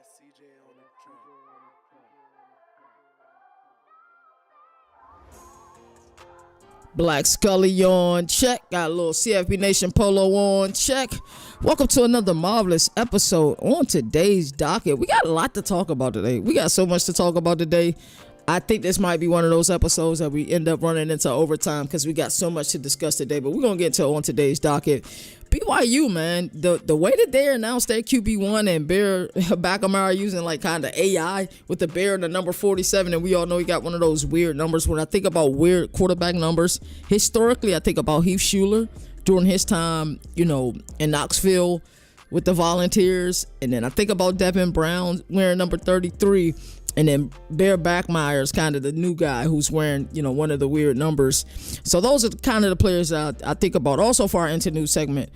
CJ on the track. Black Scully on check. Got a little CFB Nation polo on check. Welcome to another marvelous episode on today's docket. We got a lot to talk about today. We got so much to talk about today. I think this might be one of those episodes that we end up running into overtime because we got so much to discuss today. But we're going to get to on today's docket. BYU, man, the way that they announced their QB1 and Bear Bachmeier using like kind of AI with the Bear and the number 47, and we all know he got one of those weird numbers. When I think about weird quarterback numbers, historically I think about Heath Shuler during his time, in Knoxville with the Volunteers, and then I think about Devin Brown wearing number 33. And then Bear Bachmeier is kind of the new guy who's wearing, one of the weird numbers. So those are kind of the players that I think about. Also, for our interview segment,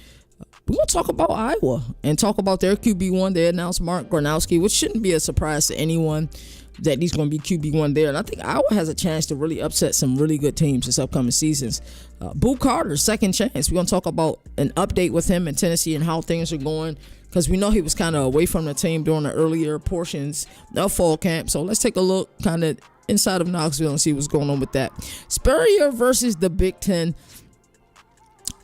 we're going to talk about Iowa and talk about their QB1. They announced Mark Gronowski, which shouldn't be a surprise to anyone that he's going to be QB1 there. And I think Iowa has a chance to really upset some really good teams this upcoming seasons. Boo Carter's second chance. We're going to talk about an update with him in Tennessee and how things are going, because we know he was kind of away from the team during the earlier portions of fall camp. So let's take a look kind of inside of Knoxville and see what's going on with that. Spurrier versus the Big Ten.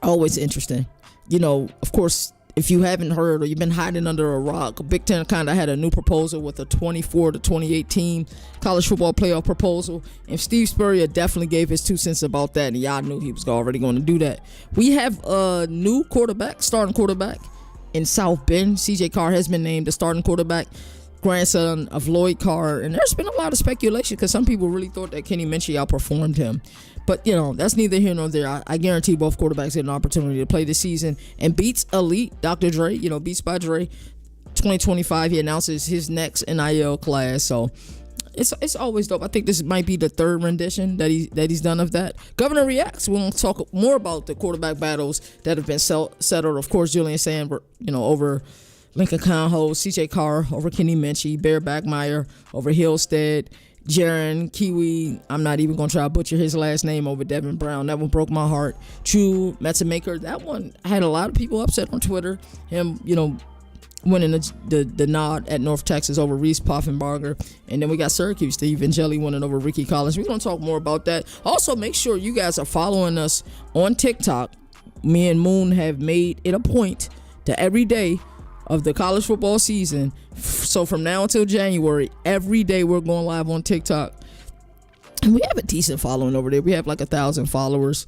Always interesting. Of course, if you haven't heard or you've been hiding under a rock, Big Ten kind of had a new proposal with a 24 to 2018 college football playoff proposal. And Steve Spurrier definitely gave his 2 cents about that. And y'all knew he was already going to do that. We have a new starting quarterback. In South Bend, C.J. Carr has been named the starting quarterback, grandson of Lloyd Carr. And there's been a lot of speculation because some people really thought that Kenny Minchey outperformed him. But, that's neither here nor there. I guarantee both quarterbacks get an opportunity to play this season and beats elite Dr. Dre, Beats by Dre. 2025, he announces his next NIL class. So it's always dope. I think this might be the third rendition that he's done of that. Governor reacts. We're going to talk more about the quarterback battles that have been settled. Of course, Julian Sand, over Lincoln Conho, C.J. Carr over Kenny Minchey, Bear Bachmeier over Hillstead, Jaron Kiwi, I'm not even going to try to butcher his last name, over Devin Brown. That one broke my heart. True Metzemaker, that one had a lot of people upset on Twitter. Him, winning the nod at North Texas over Reese Poffenbarger. And then we got Syracuse, Steve Angeli winning over Ricky Collins. We're going to talk more about that. Also, make sure you guys are following us on TikTok. Me and Moon have made it a point to every day of the college football season. So from now until January, every day we're going live on TikTok. And we have a decent following over there. We have like 1,000 followers.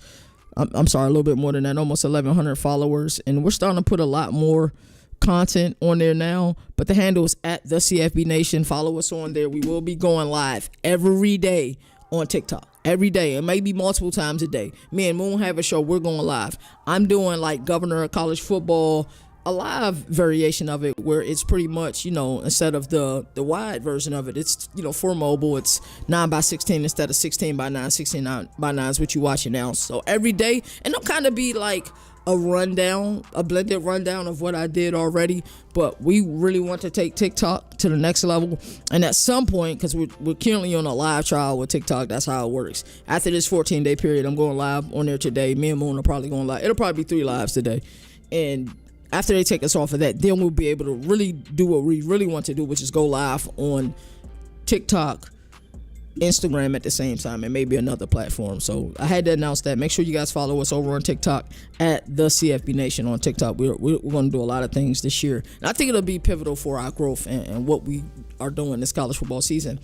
I'm sorry, a little bit more than that, almost 1,100 followers. And we're starting to put a lot more content on there now, but the handle is at the CFB Nation. Follow us on there. We will be going live every day on TikTok. Every day. It may be multiple times a day. Me and Moon have a show. We're going live. I'm doing like Governor of College Football, a live variation of it where it's pretty much, instead of the wide version of it, it's, for mobile, it's 9x16 instead of 16x9. 16x9 is what you watching now. So every day, and it'll kind of be like a blended rundown of what I did already, but we really want to take TikTok to the next level. And at some point, because we're currently on a live trial with TikTok, that's how it works. After this 14-day period, I'm going live on there today. Me and Moon are probably going live. It'll probably be 3 lives today. And after they take us off of that, then we'll be able to really do what we really want to do, which is go live on TikTok, Instagram at the same time, and maybe another platform. So I had to announce that. Make sure you guys follow us over on TikTok at the CFB Nation on TikTok. We're going to do a lot of things this year, and I think it'll be pivotal for our growth and what we are doing this college football season.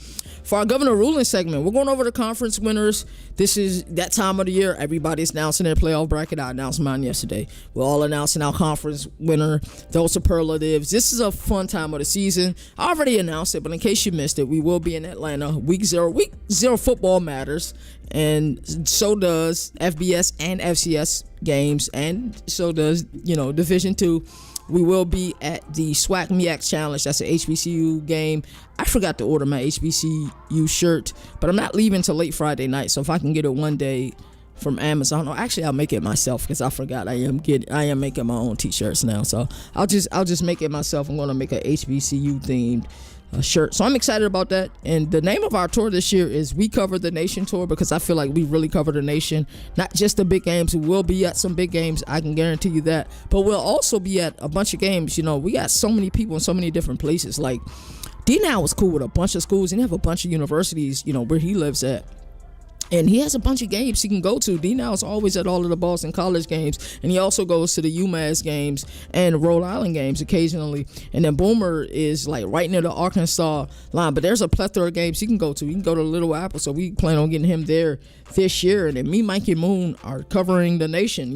For our Governor ruling segment, we're going over the conference winners. This is that time of the year. Everybody's announcing their playoff bracket. I announced mine yesterday. We're all announcing our conference winner, those superlatives. This is a fun time of the season. I already announced it, but in case you missed it, we will be in Atlanta. Week zero football matters, and so does FBS and FCS games, and so does, Division II. We will be at the SWAC MEAC Challenge. That's an HBCU game. I forgot to order my HBCU shirt, but I'm not leaving till late Friday night. So if I can get it one day from Amazon, or actually I'll make it myself because I forgot I am making my own t-shirts now. So I'll just make it myself. I'm gonna make a HBCU themed shirt. So I'm excited about that. And the name of our tour this year is We Cover the Nation Tour, because I feel like we really cover the nation, not just the big games. We will be at some big games, I can guarantee you that, but we'll also be at a bunch of games. We got so many people in so many different places. Like D now was cool with a bunch of schools, and they have a bunch of universities, where he lives at. And he has a bunch of games he can go to. D now is always at all of the Boston College games. And he also goes to the UMass games and Rhode Island games occasionally. And then Boomer is like right near the Arkansas line. But there's a plethora of games he can go to. He can go to Little Apple. So we plan on getting him there this year. And then me, Mike, and Moon are covering the nation.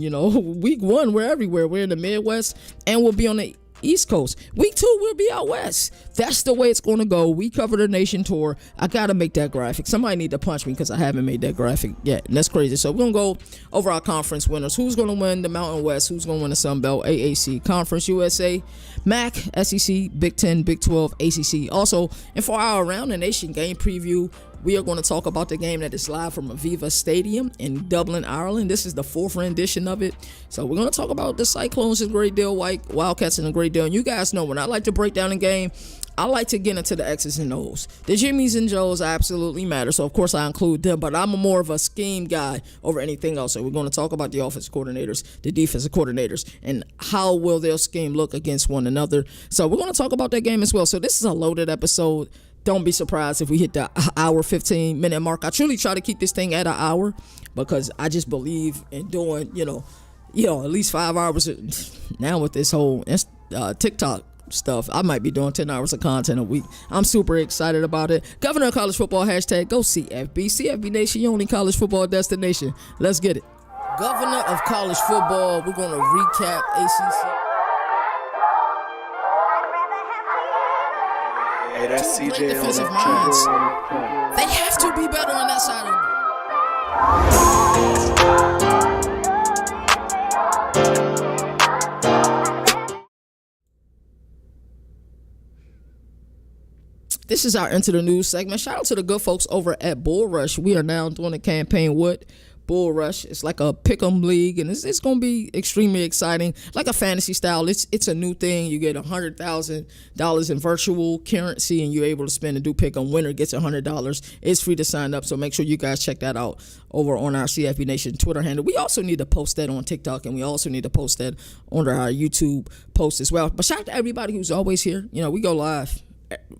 Week 1, we're everywhere. We're in the Midwest, and we'll be on the East Coast. Week 2, we'll be out west. That's the way it's going to go. We cover the nation tour. I got to make that graphic. Somebody need to punch me because I haven't made that graphic yet. And that's crazy. So we're going to go over our conference winners. Who's going to win the Mountain West? Who's going to win the Sun Belt? AAC, Conference USA, MAC, SEC, Big 10, Big 12, ACC. Also, and for our Around the Nation game preview, we are going to talk about the game that is live from Aviva Stadium in Dublin, Ireland. This is the 4th rendition of it. So we're going to talk about the Cyclones in great deal, Wildcats in a great deal. And you guys know when I like to break down a game, I like to get into the X's and O's. The Jimmies and Joes absolutely matter, so of course I include them, but I'm more of a scheme guy over anything else. So we're going to talk about the offensive coordinators, the defensive coordinators, and how will their scheme look against one another. So we're going to talk about that game as well. So this is a loaded episode. Don't be surprised if we hit the hour 15-minute mark. I truly try to keep this thing at an hour because I just believe in doing, at least 5 hours. Now with this whole TikTok stuff, I might be doing 10 hours of content a week. I'm super excited about it. Governor of College Football, hashtag go CFB. CFB Nation, your only college football destination. Let's get it. Governor of College Football, we're going to recap ACC. Hey, that's CJ Great defensive minds. They have to be better on that side of it. This is our Into the News segment. Shout out to the good folks over at Bull Rush. We are now doing a campaign with Bull Rush. It's like a pick'em league, and it's going to be extremely exciting, like a fantasy style. It's a new thing. You get $100,000 in virtual currency, and you're able to spend and do pick'em. Winner gets $100. It's free to sign up, so make sure you guys check that out over on our CFB Nation Twitter handle. We also need to post that on TikTok, and we also need to post that under our YouTube post as well. But shout out to everybody who's always here. We go live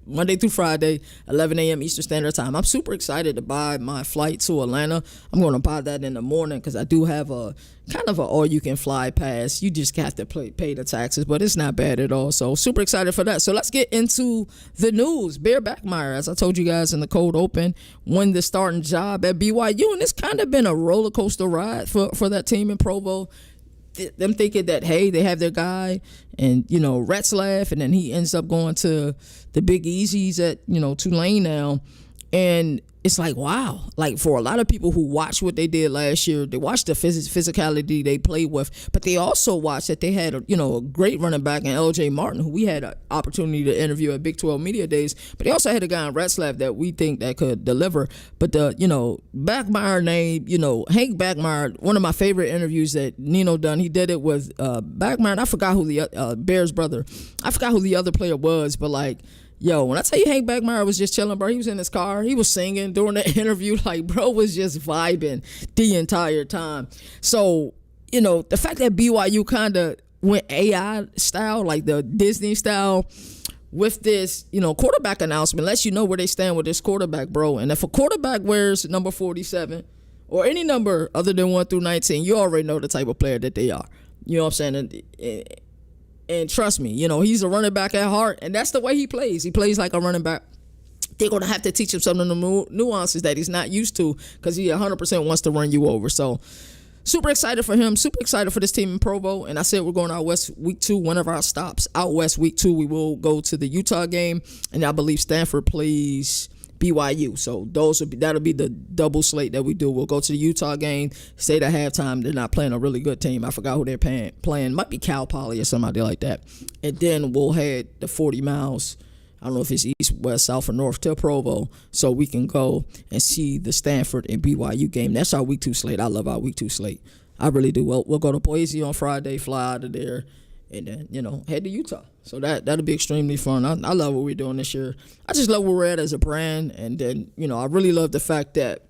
Monday through Friday, 11 a.m. Eastern Standard Time. I'm super excited to buy my flight to Atlanta. I'm going to buy that in the morning because I do have a kind of an all-you-can-fly pass. You just have to pay the taxes, but it's not bad at all. So super excited for that. So let's get into the news. Bear Bachmeier, as I told you guys in the cold open, won the starting job at BYU, and it's kind of been a roller coaster ride for that team in Provo. Them thinking that, hey, they have their guy, and, Retzlaff, and then he ends up going to the Big Easies at, Tulane now. And it's like, wow. Like, for a lot of people who watched what they did last year, they watched the physicality they played with, but they also watched that they had, a great running back in L.J. Martin, who we had an opportunity to interview at Big 12 Media Days, but they also had a guy in Retzlaff that we think that could deliver. But the, Bachmeier name, Hank Bachmeier, one of my favorite interviews that Nino done, he did it with Bachmeier, and I forgot who the Bears brother, I forgot who the other player was, but like, yo, when I tell you Hank Bachmeier was just chilling, bro, he was in his car. He was singing during the interview. Like, bro was just vibing the entire time. So, the fact that BYU kind of went AI style, like the Disney style, with this, quarterback announcement lets you know where they stand with this quarterback, bro. And if a quarterback wears number 47 or any number other than 1 through 19, you already know the type of player that they are. You know what I'm saying? And trust me, he's a running back at heart, and that's the way he plays. He plays like a running back. They're going to have to teach him some of the nuances that he's not used to because he 100% wants to run you over. So super excited for him, super excited for this team in Provo. And I said we're going out west week 2, one of our stops. Out west week 2, we will go to the Utah game, and I believe Stanford plays BYU. So that'll be the double slate that we do. We'll go to the Utah game, stay at halftime. They're not playing a really good team. I forgot who they're playing. Might be Cal Poly or somebody like that. And then we'll head the 40 miles. I don't know if it's east, west, south, or north to Provo, so we can go and see the Stanford and BYU game. That's our week 2 slate. I love our week 2 slate. I really do. We'll go to Boise on Friday, fly out of there, and then, head to Utah. So that'll be extremely fun. I love what we're doing this year. I just love where we're at as a brand. And then, I really love the fact that,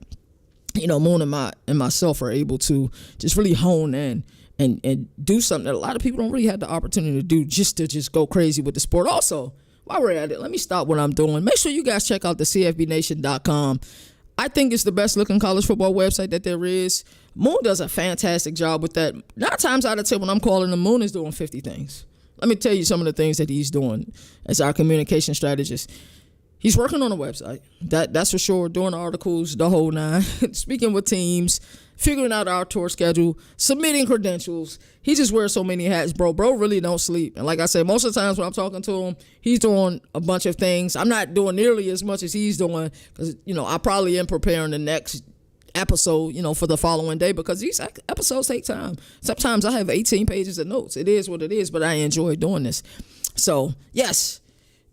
Moon and myself are able to just really hone in and do something that a lot of people don't really have the opportunity to do, just to go crazy with the sport. Also, while we're at it, let me stop what I'm doing. Make sure you guys check out the CFBNation.com. I think it's the best looking college football website that there is. Moon does a fantastic job with that. 9 times out of 10 when I'm calling him, Moon is doing 50 things. Let me tell you some of the things that he's doing as our communication strategist. He's working on a website. That's for sure. Doing articles, the whole nine. Speaking with teams, figuring out our tour schedule, submitting credentials. He just wears so many hats, bro. Bro really don't sleep. And like I said, most of the times when I'm talking to him, he's doing a bunch of things. I'm not doing nearly as much as he's doing because, I probably am preparing the next episode, for the following day because these episodes take time. Sometimes I have 18 pages of notes. It is what it is, but I enjoy doing this. So, yes.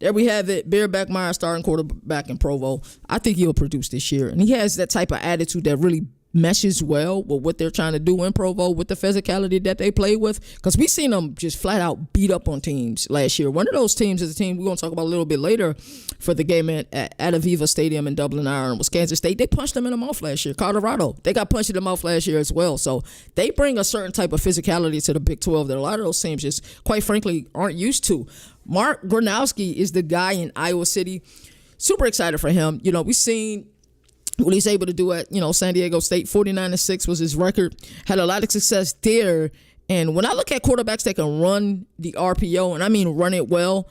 There we have it. Bear Bachmeier, starting quarterback in Provo. I think he'll produce this year. And he has that type of attitude that really meshes well with what they're trying to do in Provo with the physicality that they play with. Because we seen them just flat out beat up on teams last year. One of those teams is a team we're going to talk about a little bit later for the game at Aviva Stadium in Dublin, Ireland, was Kansas State. They punched them in the mouth last year. Colorado, they got punched in the mouth last year as well. So they bring a certain type of physicality to the Big 12 that a lot of those teams just, quite frankly, aren't used to. Mark Gronowski is the guy in Iowa City. Super excited for him. We've seen what he's able to do at, San Diego State. 49-6 was his record. Had a lot of success there. And when I look at quarterbacks that can run the RPO, and I mean run it well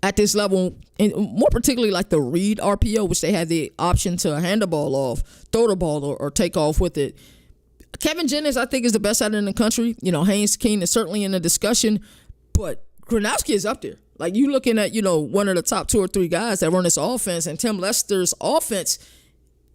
at this level, and more particularly like the read RPO, which they had the option to hand the ball off, throw the ball, or take off with it. Kevin Jennings, I think, is the best out in the country. Haynes King is certainly in the discussion, but Gronowski is up there. Like, you looking at, one of the top 2 or 3 guys that run this offense, and Tim Lester's offense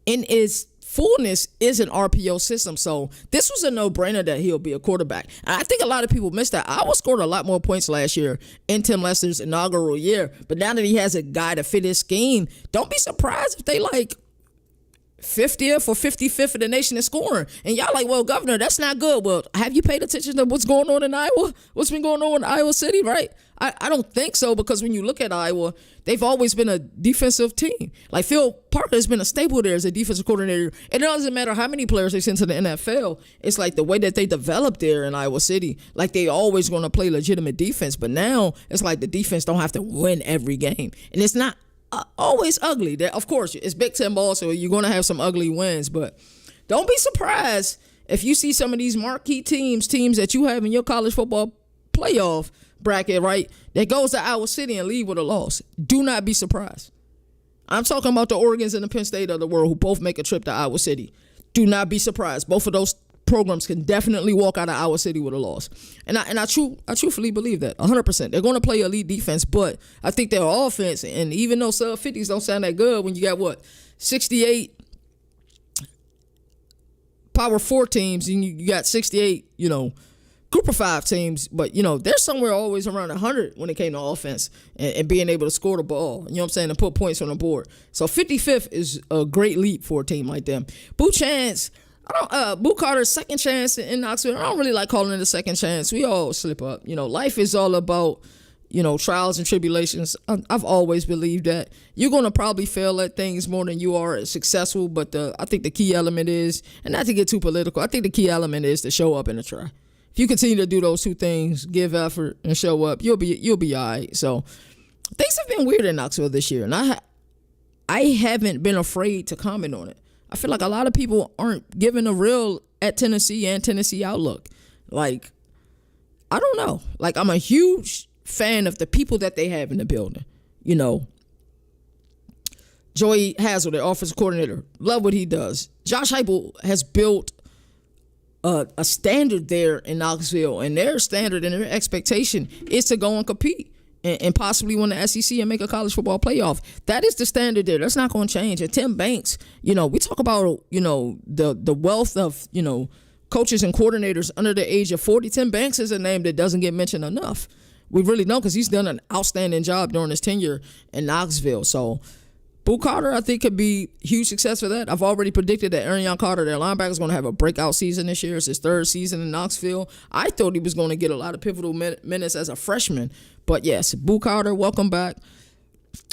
in its fullness is an RPO system. So this was a no-brainer that he'll be a quarterback. And I think a lot of people missed that. Iowa scored a lot more points last year in Tim Lester's inaugural year. But now that he has a guy to fit his scheme, don't be surprised if they 50th or 55th in the nation in scoring. And y'all like, well, Governor, that's not good. Well, have you paid attention to what's going on in Iowa? What's been going on in Iowa City, right? I don't think so, because when you look at Iowa, they've always been a defensive team. Like, Phil Parker has been a staple there as a defensive coordinator. And it doesn't matter how many players they send to the NFL. It's like the way that they developed there in Iowa City. Like, they always going to play legitimate defense. But now it's like the defense don't have to win every game. And it's not always ugly. Of course, it's Big Ten ball, so you're going to have some ugly wins. But don't be surprised if you see some of these marquee teams that you have in your college football playoff bracket, right, that goes to Iowa City and leave with a loss. Do not be surprised. I'm talking about the Oregons and the Penn State of the world who both make a trip to Iowa City. Do not be surprised. Both of those programs can definitely walk out of Iowa City with a loss. And I truthfully believe that 100%. They're going to play elite defense, but I think their offense, and even though sub-50s don't sound that good when you got 68 Power 4 teams and you got 68, Group of 5 teams, but they're somewhere always around 100 when it came to offense and being able to score the ball, and put points on the board. So 55th is a great leap for a team like them. Boo Carter's second chance in Knoxville. I don't really like calling it a second chance. We all slip up. Life is all about, trials and tribulations. I've always believed that you're going to probably fail at things more than you are successful. But I think the key element is, and not to get too political, I think the key element is to show up and to try. If you continue to do those 2 things, give effort and show up, you'll be all right. So things have been weird in Knoxville this year, and I haven't been afraid to comment on it. I feel like a lot of people aren't giving a real at Tennessee and Tennessee outlook. Like, I don't know. Like, I'm a huge fan of the people that they have in the building. Joey Hazel, their offensive coordinator, love what he does. Josh Heupel has built a standard there in Knoxville, and their standard and their expectation is to go and compete and possibly win the SEC and make a college football playoff. That is the standard there. That's not going to change. And Tim Banks, we talk about, the wealth of, coaches and coordinators under the age of 40. Tim Banks is a name that doesn't get mentioned enough. We really don't, because he's done an outstanding job during his tenure in Knoxville. So Boo Carter, I think, could be huge success for that. I've already predicted that Arion Carter, their linebacker, is going to have a breakout season this year. It's his 3rd season in Knoxville. I thought he was going to get a lot of pivotal minutes as a freshman. But yes, Boo Carter, welcome back.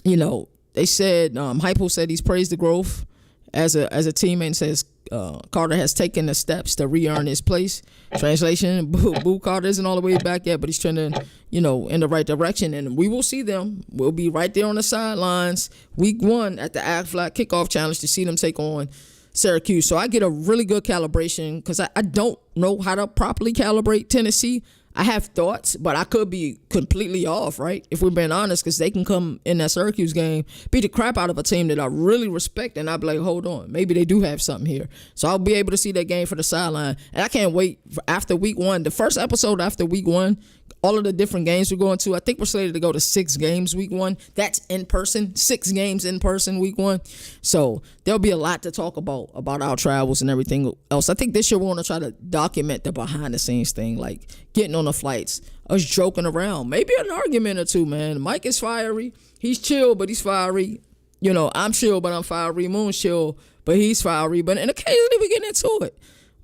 They said, Heupel said he's praised the growth as a teammate, and says Carter has taken the steps to re-earn his place. Translation, Boo Carter isn't all the way back yet, but he's trending, in the right direction. And we will see them. We'll be right there on the sidelines week 1 at the Flat Kickoff Challenge to see them take on Syracuse. So I get a really good calibration because I don't know how to properly calibrate Tennessee. I have thoughts, but I could be completely off, right? If we're being honest, because they can come in that Syracuse game, beat the crap out of a team that I really respect, and I'll be like, hold on, maybe they do have something here. So I'll be able to see that game for the sideline. And I can't wait for after week 1. The first episode after week 1, all of the different games we're going to. I think we're slated to go to 6 games week 1. That's in person, 6 games in person week 1. So there'll be a lot to talk about our travels and everything else. I think this year we want to try to document the behind the scenes thing, like getting on the flights, us joking around, maybe an argument or two, man. Mike is fiery. He's chill, but he's fiery. I'm chill, but I'm fiery. Moon's chill, but he's fiery. And occasionally we get into it.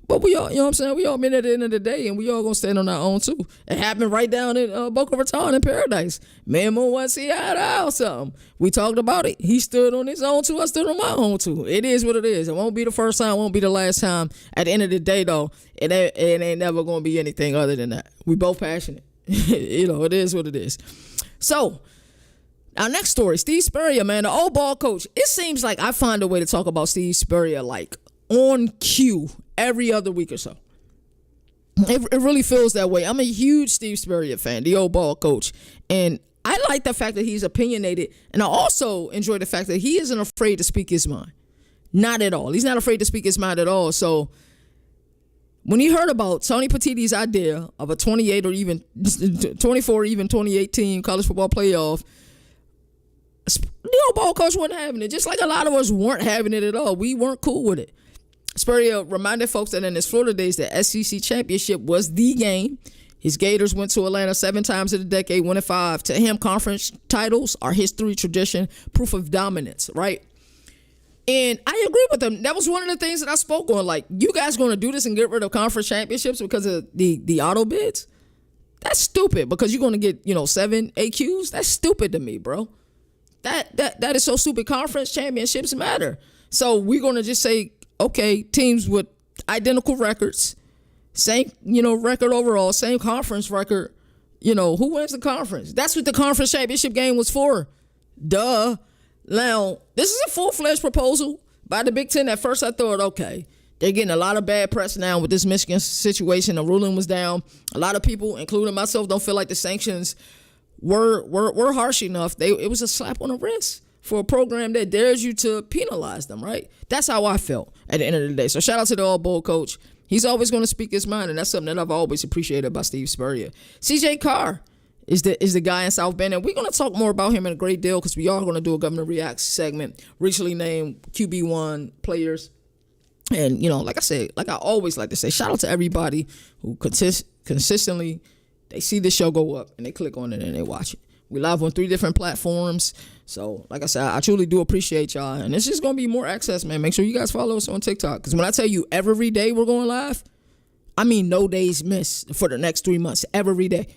But we all, what I'm saying? We all been at the end of the day, and we all gonna stand on our own too. It happened right down in Boca Raton in Paradise. Me and Moon wanted to see eye to eye or something. We talked about it. He stood on his own too. I stood on my own too. It is what it is. It won't be the first time. It won't be the last time. At the end of the day, though, it ain't never gonna be anything other than that. We both passionate. It is what it is. So, our next story, Steve Spurrier, man, the old ball coach. It seems like I find a way to talk about Steve Spurrier like on cue every other week or so. It really feels that way. I'm a huge Steve Spurrier fan, the old ball coach. And I like the fact that he's opinionated. And I also enjoy the fact that he isn't afraid to speak his mind. Not at all. He's not afraid to speak his mind at all. So when he heard about Tony Petitti's idea of a 28 or even 24 or even 28 team college football playoff, the old ball coach wasn't having it. Just like a lot of us weren't having it at all. We weren't cool with it. Spurrier reminded folks that in his Florida days, the SEC championship was the game. His Gators went to Atlanta 7 times in a decade, winning 5. To him, conference titles are history, tradition, proof of dominance, right? And I agree with him. That was one of the things that I spoke on. Like, you guys going to do this and get rid of conference championships because of the auto bids? That's stupid because you're going to get, 7 AQs? That's stupid to me, bro. That is so stupid. Conference championships matter. So we're going to just say, okay, teams with identical records, same, record overall, same conference record, who wins the conference? That's what the conference championship game was for. Duh. Now, this is a full-fledged proposal by the Big Ten. At first, I thought, okay, they're getting a lot of bad press now with this Michigan situation. The ruling was down. A lot of people, including myself, don't feel like the sanctions were harsh enough. It was a slap on the wrist for a program that dares you to penalize them, right? That's how I felt at the end of the day. So shout out to the All Bowl coach. He's always going to speak his mind, and that's something that I've always appreciated about Steve Spurrier. CJ Carr is the guy in South Bend, and we're going to talk more about him in a great deal because we are going to do a Governor Reacts segment, recently named QB1 players. And, like I said, like I always like to say, shout out to everybody who consistently, they see this show go up, and they click on it, and they watch it. We live on 3 different platforms. So, like I said, I truly do appreciate y'all. And it's just going to be more access, man. Make sure you guys follow us on TikTok. Because when I tell you every day we're going live, I mean no days missed for the next 3 months. Every day.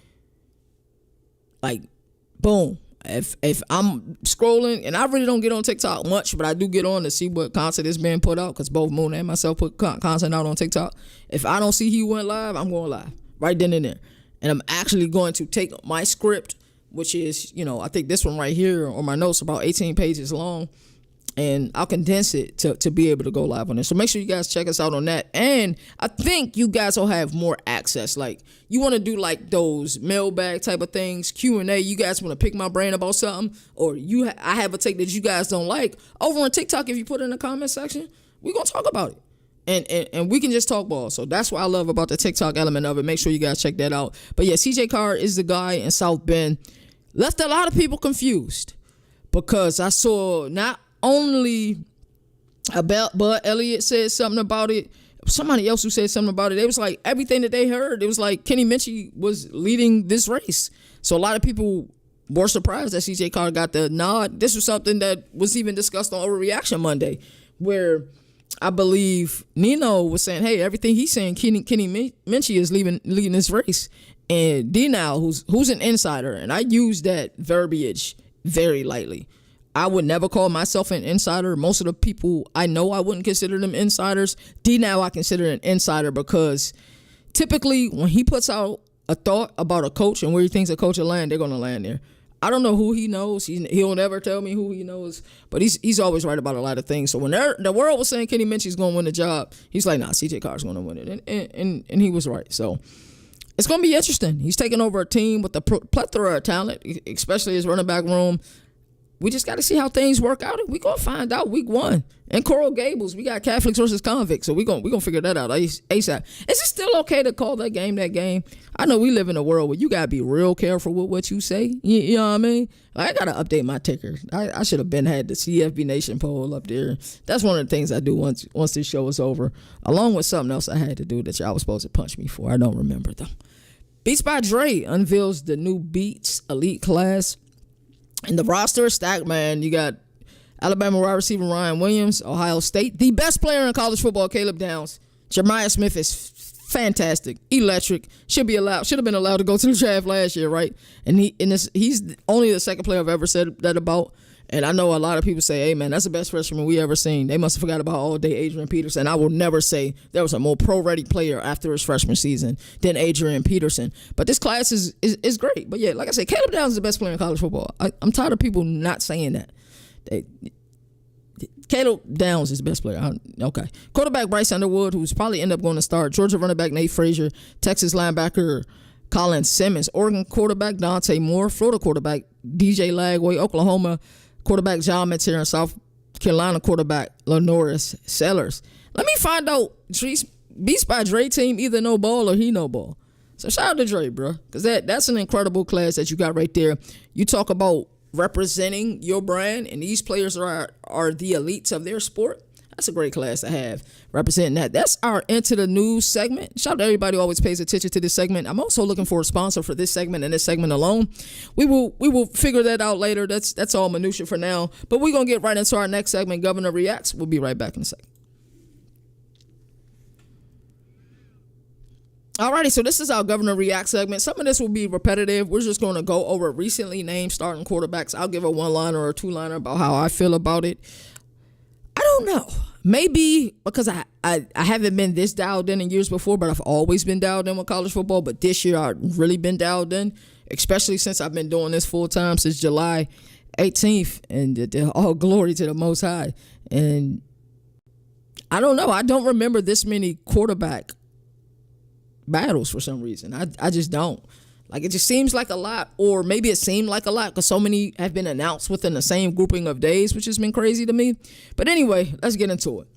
Like, boom. If I'm scrolling, and I really don't get on TikTok much, but I do get on to see what content is being put out. Because both Moon and myself put content out on TikTok. If I don't see he went live, I'm going live. Right then and there. And I'm actually going to take my script, which is, I think this one right here on my notes about 18 pages long, and I'll condense it to be able to go live on this. So make sure you guys check us out on that. And I think you guys will have more access. Like, you want to do like those mailbag type of things, Q&A. You guys want to pick my brain about something, or I have a take that you guys don't like. Over on TikTok, if you put it in the comment section, we're going to talk about it. And we can just talk ball. So that's what I love about the TikTok element of it. Make sure you guys check that out. But yeah, CJ Carr is the guy in South Bend. Left a lot of people confused because I saw not only about Bud Elliott said something about it, somebody else who said something about it. It was like everything that they heard. It was like Kenny Minchie was leading this race. So a lot of people were surprised that CJ Carr got the nod. This was something that was even discussed on Overreaction Monday, where I believe Nino was saying, hey, everything he's saying, Kenny Minchie is leading this race. And D now, who's an insider, and I use that verbiage very lightly. I would never call myself an insider. Most of the people I know, I wouldn't consider them insiders. D-Now I consider an insider because typically when he puts out a thought about a coach and where he thinks a coach will land, they're going to land there. I don't know who he knows. He'll never tell me who he knows, but he's always right about a lot of things. So when the world was saying Kenny Minchie's going to win the job, he's like, nah, CJ Carr's going to win it. And he was right. So it's going to be interesting. He's taking over a team with a plethora of talent, especially his running back room. We just got to see how things work out. We're going to find out week 1. In Coral Gables, we got Catholics versus convicts, so we're gonna figure that out ASAP. Is it still okay to call that game that game? I know we live in a world where you got to be real careful with what you say. You know what I mean? I got to update my ticker. I should have had the CFB Nation poll up there. That's one of the things I do once this show is over, along with something else I had to do that y'all was supposed to punch me for. I don't remember, though. Beats by Dre unveils the new Beats Elite class. And the roster is stacked, man. You got Alabama wide receiver Ryan Williams, Ohio State. The best player in college football, Caleb Downs. Jeremiah Smith is fantastic, electric. Should have been allowed to go to the draft last year, right? And he's only the second player I've ever said that about. And I know a lot of people say, hey, man, that's the best freshman we ever seen. They must have forgot about all-day Adrian Peterson. I will never say there was a more pro-ready player after his freshman season than Adrian Peterson. But this class is great. But, yeah, like I said, Caleb Downs is the best player in college football. I'm tired of people not saying that. Caleb Downs is the best player. Okay. Quarterback Bryce Underwood, who's probably end up going to start. Georgia running back Nate Frazier. Texas linebacker Colin Simmons. Oregon quarterback Dante Moore. Florida quarterback DJ Lagway. Oklahoma quarterback John Metzer, and South Carolina quarterback Lenoris Sellers. Let me find out Beats by Dre team either no ball or he no ball. So shout out to Dre, bro, because that's an incredible class that you got right there. You talk about representing your brand, and these players are the elites of their sport. That's a great class to have, representing that. That's our Into the News segment. Shout out to everybody who always pays attention to this segment. I'm also looking for a sponsor for this segment and this segment alone. We will figure that out later. That's all minutia for now. But we're going to get right into our next segment, Governor Reacts. We'll be right back in a second. Alrighty, so this is our Governor React segment. Some of this will be repetitive. We're just going to go over recently named starting quarterbacks. I'll give a one-liner or a two-liner about how I feel about it. I don't know. Maybe because I haven't been this dialed in years before, but I've always been dialed in with college football. But this year I've really been dialed in, especially since I've been doing this full-time since July 18th. And all glory to the Most High. And I don't know. I don't remember this many quarterback battles for some reason. I just don't. Like, it just seems like a lot, or maybe it seemed like a lot because so many have been announced within the same grouping of days, which has been crazy to me. But anyway, let's get into it.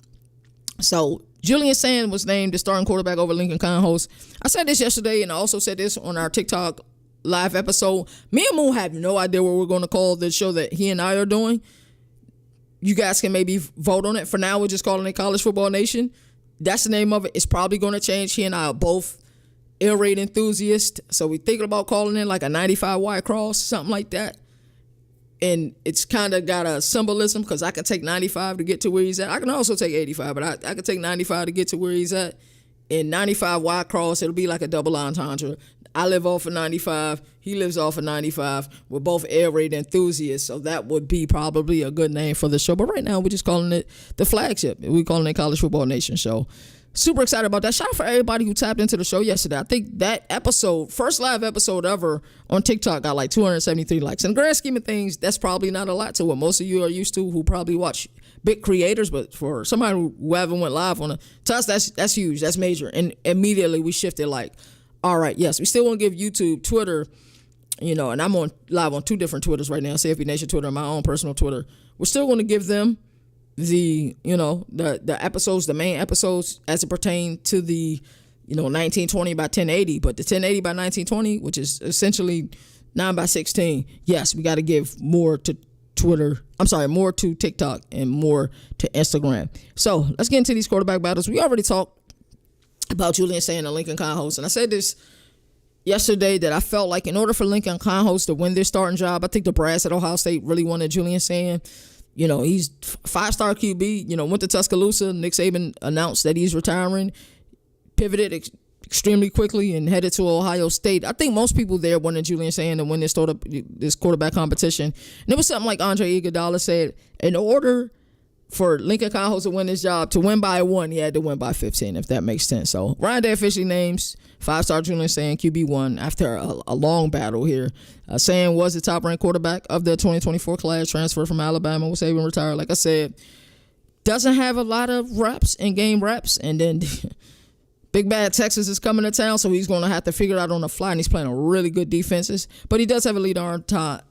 So Julian Sand was named the starting quarterback over Lincoln Conhost. I said this yesterday, and I also said this on our TikTok live episode. Me and Moon have no idea what we're going to call the show that he and I are doing. You guys can maybe vote on it. For now, we're just calling it College Football Nation. That's the name of it. It's probably going to change. He and I are both air raid enthusiast, so we thinking about calling it like a 95 wide cross, something like that. And it's kind of got a symbolism because I could take 95 to get to where he's at. I can also take 85, but I could take 95 to get to where he's at. And 95 wide cross, it'll be like a double entendre. I live off of 95. He lives off of 95. We're both air raid enthusiasts, so that would be probably a good name for the show. But right now, we're just calling it the flagship. We're calling it College Football Nation Show. Super excited about that. Shout out for everybody who tapped into the show yesterday. I think that episode, first live episode ever on TikTok, got like 273 likes. In the grand scheme of things, that's probably not a lot to what most of you are used to who probably watch big creators. But for somebody who haven't went live on it, to us, that's huge. That's major. And immediately we shifted like, all right, yes, we still want to give YouTube, Twitter, and I'm on live on two different Twitters right now, CFB Nation Twitter and my own personal Twitter. We're still going to give them the episodes, the main episodes as it pertain to the 1920 by 1080, but the 1080 by 1920, which is essentially 9 by 16, yes, we got to give more to more to TikTok and more to Instagram. So let's get into these quarterback battles. We already talked about Julian Sand and Lincoln Conhost, and I said this yesterday that I felt like in order for Lincoln Conhost to win this starting job, I think the brass at Ohio State really wanted Julian Sand. He's 5-star QB, went to Tuscaloosa. Nick Saban announced that he's retiring, pivoted extremely quickly and headed to Ohio State. I think most people there wanted Julian Sand to win this quarterback competition. And it was something like Andre Iguodala said, in order for Lincoln Conhoes to win this job, to win by 1, he had to win by 15, if that makes sense. So Ryan Day officially names 5-star Julian Sand QB1 after a long battle here. Sand was the top-ranked quarterback of the 2024 class, transfer from Alabama, was able to retire. Like I said, doesn't have a lot of reps, in-game reps, and then Big Bad Texas is coming to town, so he's going to have to figure it out on the fly, and he's playing on really good defenses. But he does have a lead arm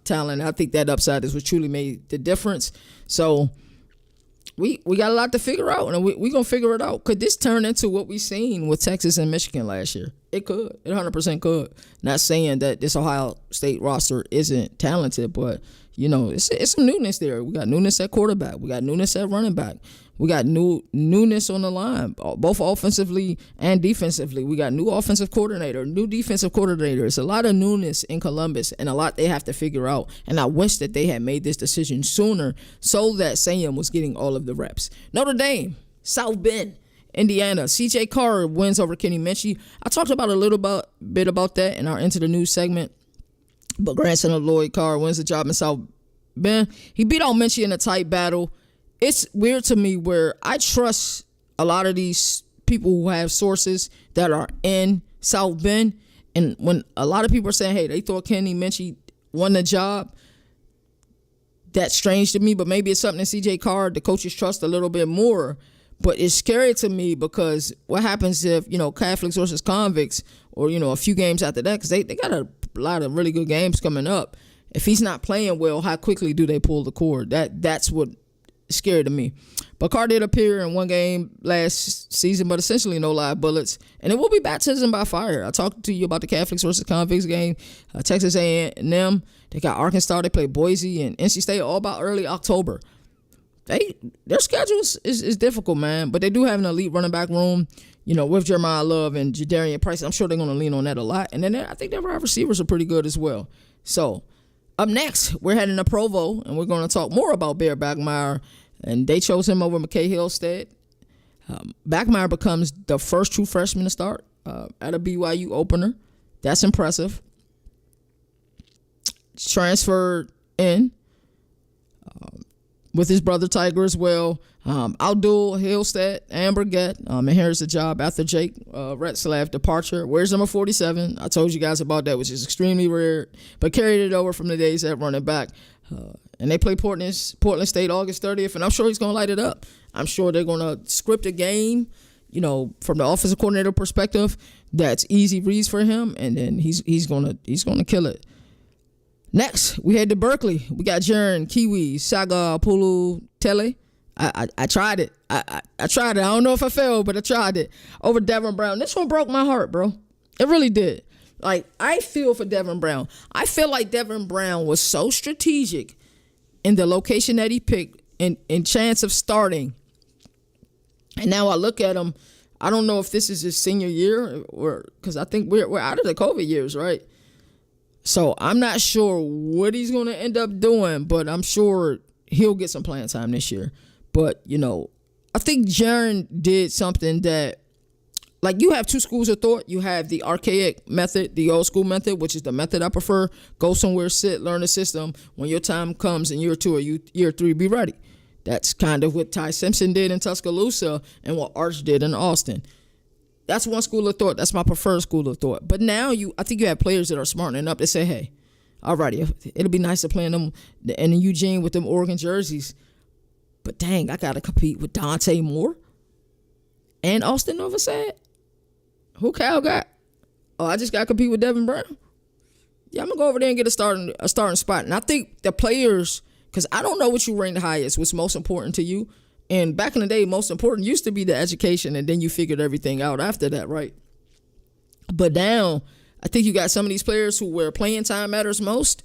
talent. I think that upside is what truly made the difference. So we got a lot to figure out, and we're going to figure it out. Could this turn into what we seen with Texas and Michigan last year? It could. It 100% could. Not saying that this Ohio State roster isn't talented, but, it's some newness there. We got newness at quarterback. We got newness at running back. We got newness on the line, both offensively and defensively. We got new offensive coordinator, new defensive coordinator. It's a lot of newness in Columbus and a lot they have to figure out. And I wish that they had made this decision sooner so that Sam was getting all of the reps. Notre Dame, South Bend, Indiana. C.J. Carr wins over Kenny Minchey. I talked about a bit about that in our Into the News segment. But grandson of Lloyd Carr wins the job in South Bend. He beat out Minchey in a tight battle. It's weird to me where I trust a lot of these people who have sources that are in South Bend. And when a lot of people are saying, hey, they thought Kenny Minchey won the job, that's strange to me. But maybe it's something in C.J. Carr, the coaches trust a little bit more. But it's scary to me because what happens if, Catholics versus convicts or, a few games after that, because they got a lot of really good games coming up. If he's not playing well, how quickly do they pull the cord? That's what scary to me. But Carr did appear in one game last season, but essentially no live bullets. And it will be baptism by fire. I talked to you about the Catholics versus convicts game. Texas A&M, they got Arkansas, they play Boise and NC State all about early October. Their schedule is difficult, man, but they do have an elite running back room, with Jeremiah Love and Jadarian Price. I'm sure they're going to lean on that a lot. And then I think their wide receivers are pretty good as well. So up next, we're heading to Provo, and we're going to talk more about Bear Bachmeier. And they chose him over McKay Hillstead. Bachmeier becomes the first true freshman to start at a BYU opener. That's impressive. Transferred in with his brother Tiger as well. Outduel Hillstead and Burgett inherits the job after Jake Retzlaff's departure. Where's number 47? I told you guys about that, which is extremely rare, but carried it over from the days at running back. And they play Portland State August 30th, and I'm sure he's going to light it up. I'm sure they're going to script a game, from the offensive coordinator perspective, that's easy reads for him, and then he's going to kill it. Next, we head to Berkeley. We got Jaron Kiwi Saga Pulu Tele. I tried it. I tried it. I don't know if I failed, but I tried it over Devin Brown. This one broke my heart, bro. It really did. Like, I feel for Devin Brown. I feel like Devin Brown was so strategic in the location that he picked in chance of starting. And now I look at him, I don't know if this is his senior year or because I think we're out of the COVID years, right? So I'm not sure what he's going to end up doing, but I'm sure he'll get some playing time this year. But, I think Jaron did something that, like, you have two schools of thought. You have the archaic method, the old school method, which is the method I prefer. Go somewhere, sit, learn the system. When your time comes in year 2 or year 3, be ready. That's kind of what Ty Simpson did in Tuscaloosa and what Arch did in Austin. That's one school of thought. That's my preferred school of thought. But now I think you have players that are smartening up. They say, hey, all righty, it'll be nice to play in Eugene with them Oregon jerseys. But dang, I got to compete with Dante Moore and Austin Novosad. Who Cal got? Oh, I just got to compete with Devin Brown. Yeah, I'm going to go over there and get a starting spot. And I think the players, because I don't know what you rank the highest, what's most important to you. And back in the day, most important used to be the education, and then you figured everything out after that, right? But now, I think you got some of these players where playing time matters most.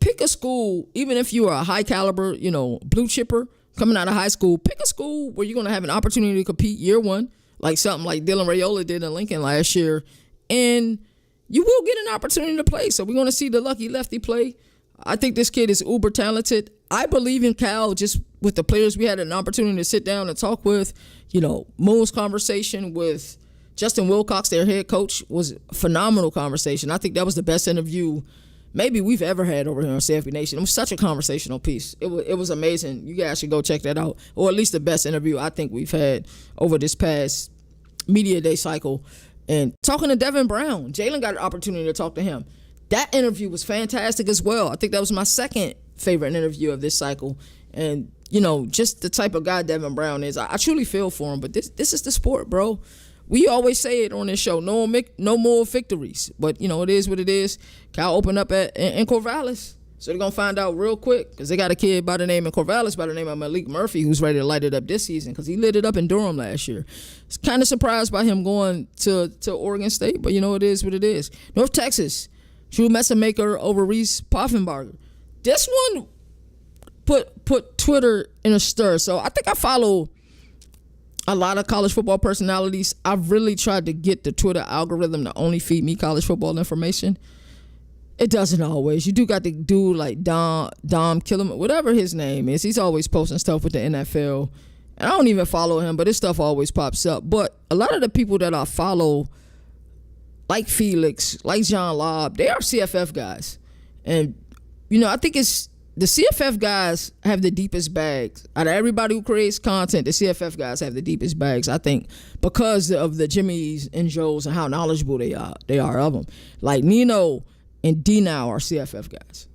Pick a school, even if you are a high caliber, blue chipper coming out of high school, pick a school where you're going to have an opportunity to compete year one, like something like Dylan Raiola did in Lincoln last year, and you will get an opportunity to play. So we're going to see the lucky lefty play. I think this kid is uber talented. I believe in Cal just with the players we had an opportunity to sit down and talk with. Moon's conversation with Justin Wilcox, their head coach, was a phenomenal conversation. I think that was the best interview maybe we've ever had over here on CFB Nation. It was such a conversational piece. It was amazing. You guys should go check that out, or at least the best interview I think we've had over this past media day cycle. And talking to Devin Brown, Jalen got an opportunity to talk to him. That interview was fantastic as well. I think that was my second favorite interview of this cycle. And, just the type of guy Devin Brown is, I truly feel for him. But this is the sport, bro. We always say it on this show, no more victories. But, it is what it is. Cal opened up in Corvallis. So they're going to find out real quick because they got a kid by the name of Corvallis, by the name of Malik Murphy, who's ready to light it up this season because he lit it up in Durham last year. It's kind of surprised by him going to Oregon State, but, it is what it is. North Texas, Drew Messamaker over Reese Poffenbarger. This one put Twitter in a stir. So I think I follow a lot of college football personalities. I've really tried to get the Twitter algorithm to only feed me college football information. It doesn't always. You do got the dude like Dom Killiman, whatever his name is. He's always posting stuff with the NFL. And I don't even follow him, but his stuff always pops up. But a lot of the people that I follow, like Felix, like John Lobb, they are CFF guys. And, I think it's the CFF guys have the deepest bags. Out of everybody who creates content, the CFF guys have the deepest bags, I think, because of the Jimmys and Joes and how knowledgeable they are of them. Like Nino and D now are CFF guys.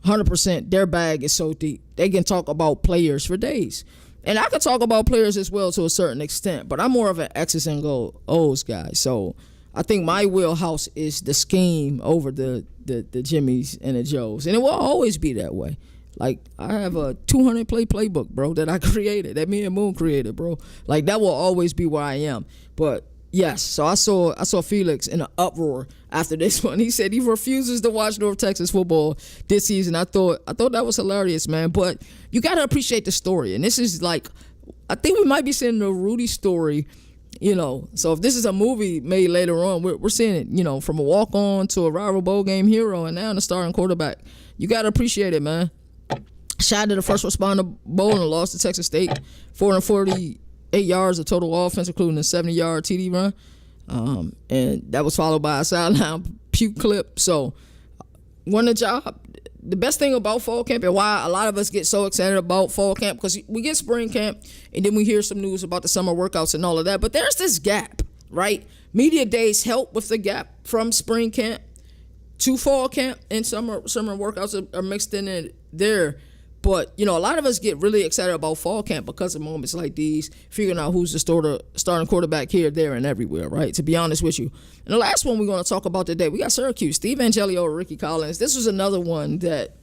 100%. Their bag is so deep. They can talk about players for days. And I can talk about players as well to a certain extent, but I'm more of an X's and O's guy. So I think my wheelhouse is the scheme over the Jimmys and the Joes. And it will always be that way. Like, I have a 200-play playbook, bro, that I created, that me and Moon created, bro. Like, that will always be where I am. But, yes, so I saw Felix in an uproar after this one. He said he refuses to watch North Texas football this season. I thought that was hilarious, man. But you got to appreciate the story. And this is like, I think we might be seeing the Rudy story. So if this is a movie made later on, we're seeing it, from a walk-on to a rival bowl game hero and now the starting quarterback. You got to appreciate it, man. Shot to the first responder bowl and lost to Texas State. 448 yards of total offense, including a 70-yard TD run. And that was followed by a sideline puke clip. So won the job. The best thing about fall camp and why a lot of us get so excited about fall camp, because we get spring camp and then we hear some news about the summer workouts and all of that. But there's this gap, right? Media days help with the gap from spring camp to fall camp, and summer workouts are mixed in there. But, a lot of us get really excited about fall camp because of moments like these, figuring out who's the starting quarterback here, there, and everywhere, right? To be honest with you. And the last one we're going to talk about today, we got Syracuse. Steve Angeli over Ricky Collins. This was another one that,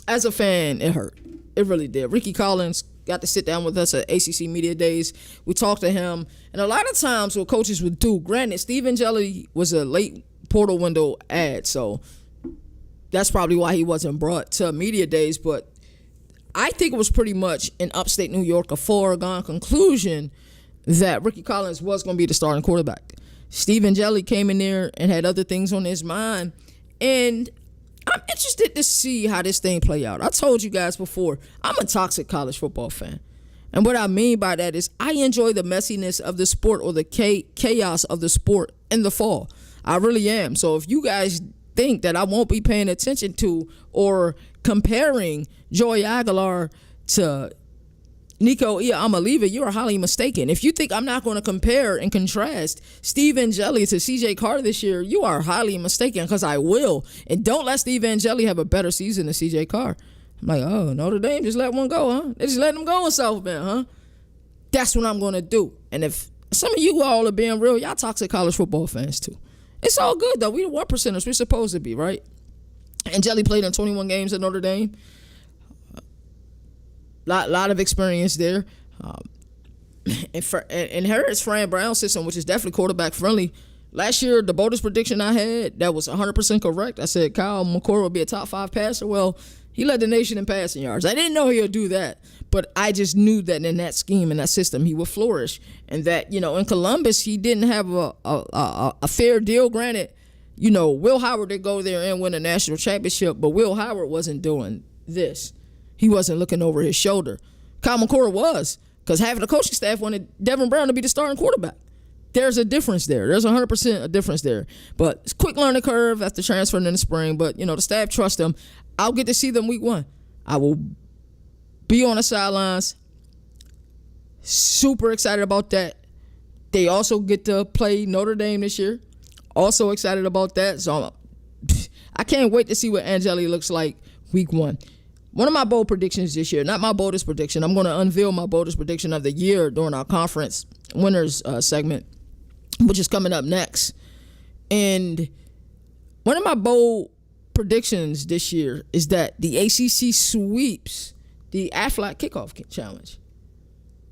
as a fan, it hurt. It really did. Ricky Collins got to sit down with us at ACC Media Days. We talked to him. And a lot of times what coaches would do, granted, Steve Angeli was a late portal window ad, so that's probably why he wasn't brought to Media Days, but I think it was pretty much in upstate New York a foregone conclusion that Ricky Collins was going to be the starting quarterback. Steve Angeli came in there and had other things on his mind, and I'm interested to see how this thing play out. I told you guys before, I'm a toxic college football fan. And what I mean by that is I enjoy the messiness of the sport or the chaos of the sport in the fall. I really am. So if you guys think that I won't be paying attention to or comparing Joey Aguilar to Nico Iamaleava, you are highly mistaken. If you think I'm not going to compare and contrast Steve Angeli to CJ Carter this year, you are highly mistaken, because I will. And don't let Steve Angeli have a better season than CJ Carter. I'm like, oh, Notre Dame just let one go, huh? They just let him go in South Bend, huh? That's what I'm going to do. And if some of you all are being real, y'all toxic college football fans too. It's all good, though. We the 1%ers. We're supposed to be, right? Angeli played in 21 games at Notre Dame. Lot of experience there. Inherits Fran Brown's system, which is definitely quarterback friendly. Last year, the boldest prediction I had, that was 100% correct. I said Kyle McCord would be a top 5 passer. Well, he led the nation in passing yards. I didn't know he would do that, but I just knew that in that scheme, in that system, he would flourish. And that, in Columbus, he didn't have a fair deal. Granted, Will Howard did go there and win a national championship, but Will Howard wasn't doing this. He wasn't looking over his shoulder. Kyle McCord was, because half of the coaching staff wanted Devin Brown to be the starting quarterback. there's a difference there. There's 100% a difference there. But it's quick learning curve after transferring in the spring. But, the staff trusts them. I'll get to see them week 1. I will be on the sidelines. Super excited about that. They also get to play Notre Dame this year. Also excited about that. So I can't wait to see what Angeli looks like week 1. One of my bold predictions this year, not my boldest prediction. I'm going to unveil my boldest prediction of the year during our conference winners segment, which is coming up next. And one of my bold predictions this year is that the ACC sweeps the Aflac Kickoff Challenge,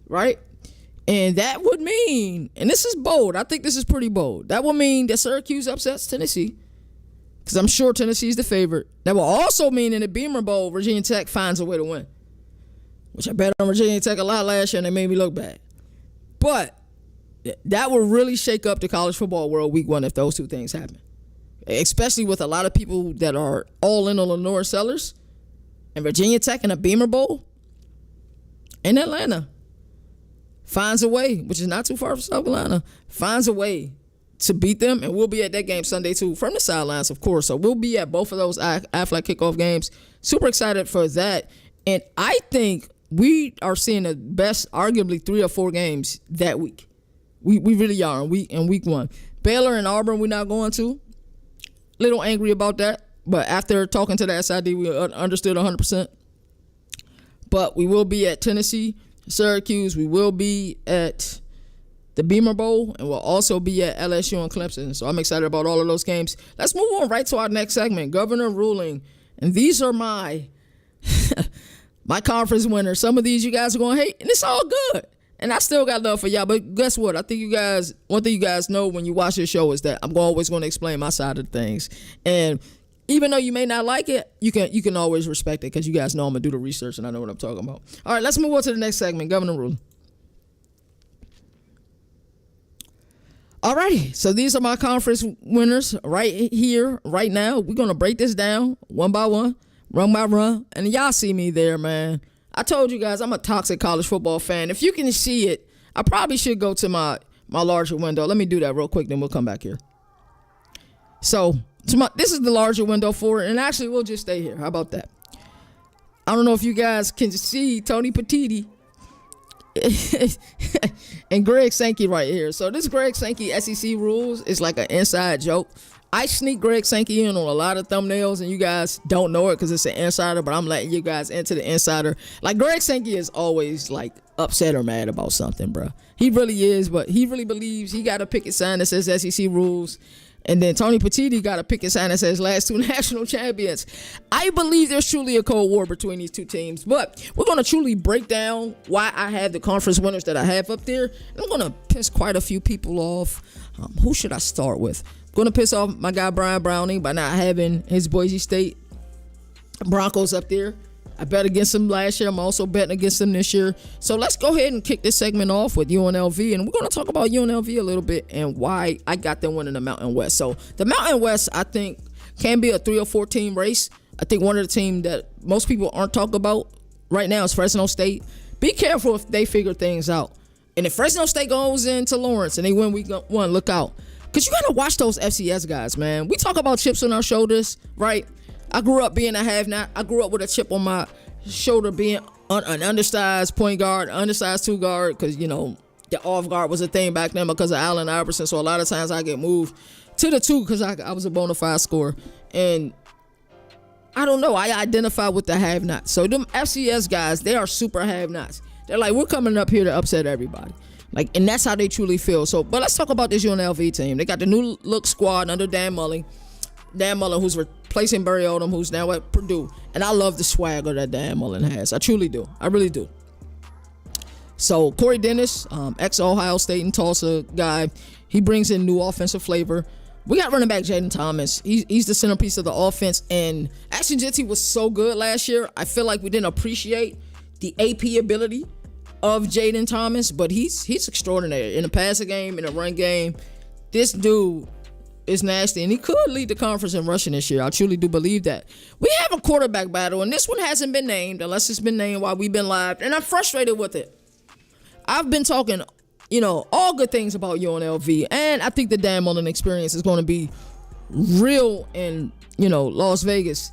right? And that would mean, and this is bold, I think this is pretty bold, that would mean that Syracuse upsets Tennessee, because I'm sure Tennessee's the favorite. That will also mean in the Beamer Bowl, Virginia Tech finds a way to win, which I bet on Virginia Tech a lot last year, and they made me look bad. But that will really shake up the college football world week 1 if those two things happen, especially with a lot of people that are all in on Lenore Sellers and Virginia Tech in a Beamer Bowl in Atlanta finds a way, which is not too far from South Carolina, finds a way to beat them, and we'll be at that game Sunday too, from the sidelines, of course. So we'll be at both of those Aflac kickoff games. Super excited for that, and I think we are seeing the best, arguably 3 or 4 games that week. We really are in week 1. Baylor and Auburn, we're not going to. Little angry about that, but after talking to the SID, we understood 100%. But we will be at Tennessee, Syracuse. We will be at the Beamer Bowl, and we'll also be at LSU and Clemson. So I'm excited about all of those games. Let's move on right to our next segment, Governor Ruling. And these are my my conference winners. Some of these you guys are going to hate, and it's all good. And I still got love for y'all, but guess what? I think one thing you guys know when you watch this show is that I'm always going to explain my side of things. And even though you may not like it, you can always respect it, because you guys know I'm going to do the research and I know what I'm talking about. All right, let's move on to the next segment, Governor Ruling. All righty, so these are my conference winners right here, right now. We're going to break this down one by one, run by run, and y'all see me there, man. I told you guys I'm a toxic college football fan. If you can see it, I probably should go to my larger window. Let me do that real quick, then we'll come back here. So this is the larger window for it, and actually we'll just stay here. How about that? I don't know if you guys can see Tony Petiti and Greg Sankey right here. So this Greg Sankey SEC rules is like an inside joke. I sneak Greg Sankey in on a lot of thumbnails, and you guys don't know it because it's an insider, but I'm letting you guys into the insider. Like, Greg Sankey is always, like, upset or mad about something, bro. He really is, but he really believes he got a picket sign that says SEC rules. And then Tony Petiti got a picket sign that says last 2 national champions. I believe there's truly a cold war between these two teams, but we're going to truly break down why I have the conference winners that I have up there. And I'm going to piss quite a few people off. Who should I start with? I'm going to piss off my guy Brian Browning by not having his Boise State Broncos up there. I bet against them last year. I'm also betting against them this year. So let's go ahead and kick this segment off with UNLV. And we're going to talk about UNLV a little bit and why I got them winning the Mountain West. So the Mountain West, I think, can be a 3 or 4 team race. I think one of the teams that most people aren't talking about right now is Fresno State. Be careful if they figure things out. And if Fresno State goes into Lawrence and they win week 1, look out. Because you got to watch those FCS guys, man. We talk about chips on our shoulders, right? I grew up being a have-not. I grew up with a chip on my shoulder being an undersized point guard, undersized 2 guard, because, you know, the off guard was a thing back then because of Allen Iverson. So a lot of times I get moved to the 2 because I was a bona fide scorer. And I don't know. I identify with the have-nots. So them FCS guys, they are super have-nots. They're like, we're coming up here to upset everybody. Like, and that's how they truly feel. So, but let's talk about this UNLV team. They got the new look squad under Dan Mullen. Dan Mullen, who's replacing Barry Odom, who's now at Purdue. And I love the swagger that Dan Mullen has. I truly do. I really do. So Corey Dennis, ex-Ohio State and Tulsa guy, he brings in new offensive flavor. We got running back Jaden Thomas. He's the centerpiece of the offense. And Ashton Jeanty was so good last year. I feel like we didn't appreciate the AP ability of Jaden Thomas, but he's extraordinary in the passing game, in the run game. This dude is nasty, and he could lead the conference in rushing this year. I truly do believe that. We have a quarterback battle, and this one hasn't been named, unless it's been named while we've been live, and I'm frustrated with it. I've been talking all good things about UNLV. And I think the Dan Mullen experience is going to be real in, Las Vegas.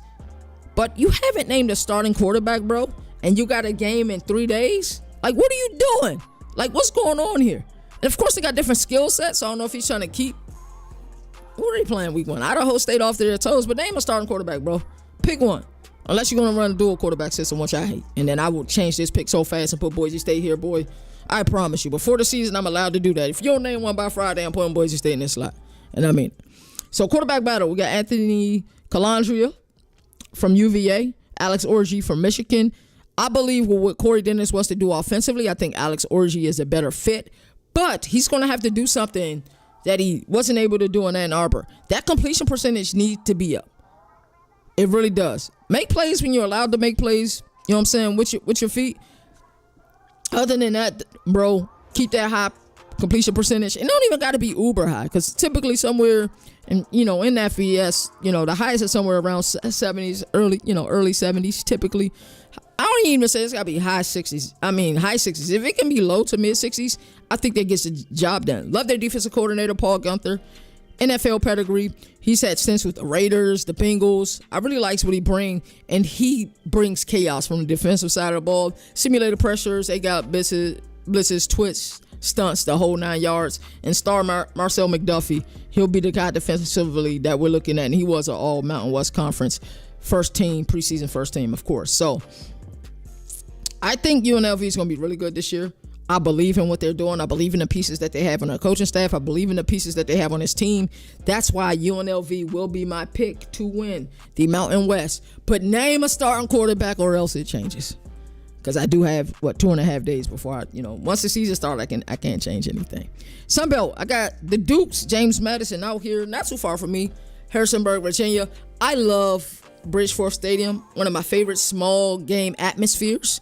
But you haven't named a starting quarterback, bro, and you got a game in 3 days? Like, what are you doing? Like, what's going on here? And, of course, they got different skill sets, so I don't know if he's trying to keep. Who are they playing week 1? Idaho State off their toes, but name a starting quarterback, bro. Pick one. Unless you're going to run a dual quarterback system, which I hate. And then I will change this pick so fast and put Boise State here, boy. I promise you. Before the season, I'm allowed to do that. If you don't name one by Friday, I'm putting Boise State in this slot. And I mean it. So, quarterback battle. We got Anthony Calandria from UVA, Alex Orji from Michigan. I believe with what Corey Dennis wants to do offensively, I think Alex Orji is a better fit. But he's going to have to do something that he wasn't able to do in Ann Arbor. That completion percentage needs to be up. It really does. Make plays when you're allowed to make plays, you know what I'm saying, with your feet. Other than that, bro, keep that high completion percentage. It don't even got to be uber high, because typically somewhere in that FBS, the highest is somewhere around 70s, early 70s typically. I don't even say it's got to be high 60s. I mean, high 60s. If it can be low to mid 60s, I think that gets the job done. Love their defensive coordinator, Paul Gunther. NFL pedigree. He's had stints with the Raiders, the Bengals. I really likes what he brings, and he brings chaos from the defensive side of the ball. Simulated pressures. They got blitzes, twists, stunts, the whole 9 yards. And star Marcel McDuffie, he'll be the guy defensively that we're looking at, and he was an all Mountain West Conference preseason first team, of course. So I think UNLV is going to be really good this year. I believe in what they're doing. I believe in the pieces that they have on their coaching staff. I believe in the pieces that they have on this team. That's why UNLV will be my pick to win the Mountain West. But name a starting quarterback or else it changes. Because I do have, 2.5 days before once the season starts, I can't change anything. Sunbelt, I got the Dukes, James Madison out here, not too far from me, Harrisonburg, Virginia. I love Bridgeforth Stadium, one of my favorite small game atmospheres.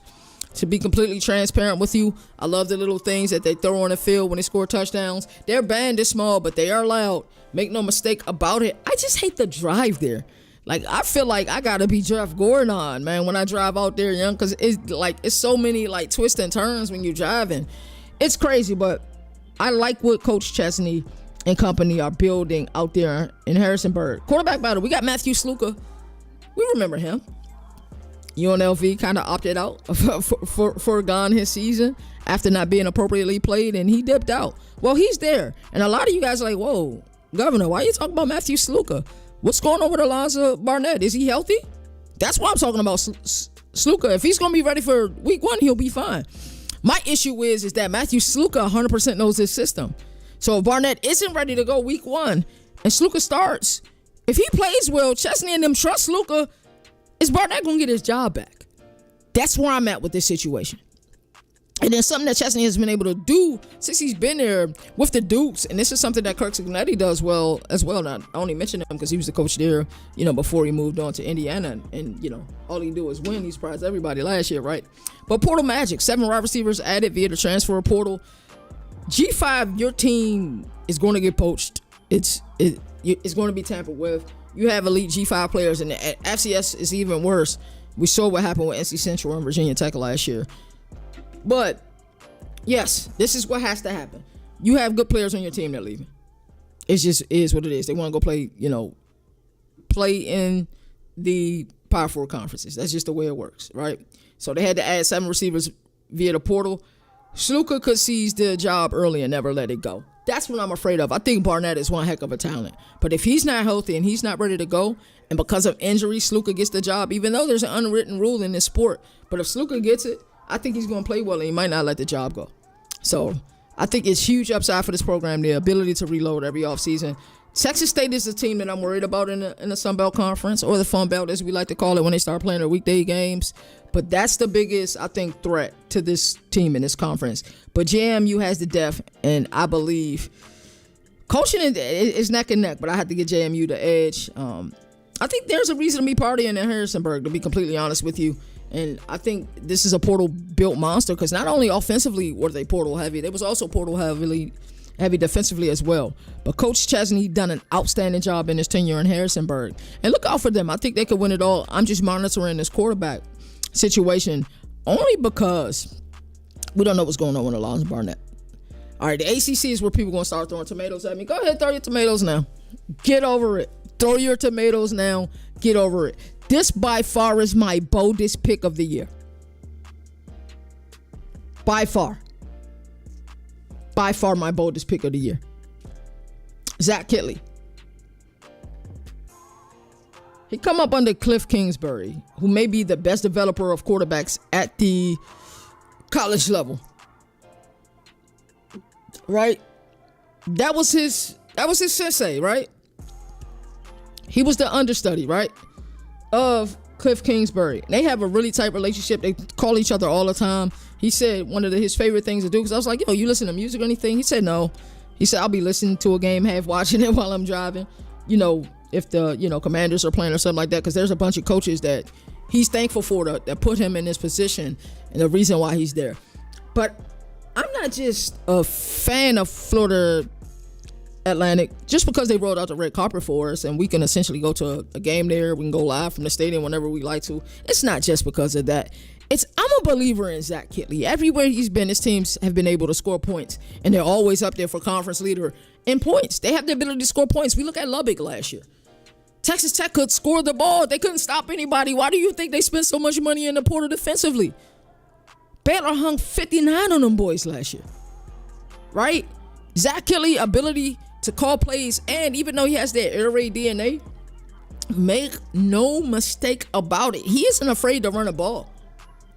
To be completely transparent with you, I love the little things that they throw on the field when they score touchdowns. Their band is small, but they are loud. Make no mistake about it. I just hate the drive there. Like, I feel like I gotta be Jeff Gordon, man, when I drive out there, because it's so many twists and turns when you're driving. It's crazy, but I like what Coach Chesney and company are building out there in Harrisonburg. Quarterback battle. We got Matthew Sluka. We remember him. UNLV kind of opted out, forgone his season after not being appropriately played, and he dipped out. Well, he's there. And a lot of you guys are like, whoa, Governor, why are you talking about Matthew Sluka? What's going on with Alonzo Barnett? Is he healthy? That's why I'm talking about Sluka. If he's going to be ready for week 1, he'll be fine. My issue is that Matthew Sluka 100% knows his system. So if Barnett isn't ready to go week 1 and Sluka starts, if he plays well, Chesney and them trust Sluka, is Barnett going to get his job back? That's where I'm at with this situation. And then something that Chesney has been able to do since he's been there with the Dukes, and this is something that Kirk Cignetti does well as well. Now, I only mention him because he was the coach there, before he moved on to Indiana. And all he do is win. He surprised everybody last year, right? But portal magic, 7 wide receivers added via the transfer portal. G5, your team is going to get poached. It's going to be tampered with. You have elite G5 players, and the FCS is even worse. We saw what happened with NC Central and Virginia Tech last year. But, yes, this is what has to happen. You have good players on your team that are leaving. It just is what it is. They want to go play in the Power 4 conferences. That's just the way it works, right? So they had to add 7 receivers via the portal. Sluka could seize the job early and never let it go. That's what I'm afraid of. I think Barnett is one heck of a talent. But if he's not healthy and he's not ready to go, and because of injury, Sluka gets the job, even though there's an unwritten rule in this sport. But if Sluka gets it, I think he's going to play well, and he might not let the job go. So I think it's huge upside for this program, the ability to reload every offseason. Texas State is the team that I'm worried about in the Sun Belt Conference, or the Fun Belt, as we like to call it, when they start playing their weekday games. But that's the biggest, I think, threat to this team in this conference. But JMU has the depth, and I believe coaching is neck and neck, but I have to get JMU the edge. I think there's a reason to be partying in Harrisonburg, to be completely honest with you. And I think this is a portal-built monster, because not only offensively were they portal-heavy, they was also portal-heavy defensively as well. But Coach Chesney done an outstanding job in his tenure in Harrisonburg. And look out for them. I think they could win it all. I'm just monitoring this quarterback situation only because we don't know what's going on with Alonzo Barnett. All right, the ACC is where people are going to start throwing tomatoes at me. Go ahead, throw your tomatoes now. Get over it. Throw your tomatoes now. Get over it. This by far is my boldest pick of the year. By far. By far my boldest pick of the year. Zach Kittley. He come up under Cliff Kingsbury, who may be the best developer of quarterbacks at the college level. Right? That was his sensei, right? He was the understudy, right? Of Cliff Kingsbury. They have a really tight relationship. They call each other all the time. He said one of his favorite things to do, because I was like, yo, you listen to music or anything? He said no. He said, I'll be listening to a game, half watching it while I'm driving. You know, if the, Commanders are playing or something like that, because there's a bunch of coaches that he's thankful for that put him in this position and the reason why he's there. But I'm not just a fan of Florida Atlantic just because they rolled out the red carpet for us and we can essentially go to a game there. We can go live from the stadium whenever we like to. It's not just because of that. I'm a believer in Zach Kittley. Everywhere he's been, his teams have been able to score points, and they're always up there for conference leader in points. They have the ability to score points. We look at Lubbock last year. Texas Tech could score the ball. They couldn't stop anybody. Why do you think they spent so much money in the portal defensively? Baylor hung 59 on them boys last year. Right? Zach Kittley, ability to call plays, and even though he has that air raid DNA, make no mistake about it, he isn't afraid to run a ball.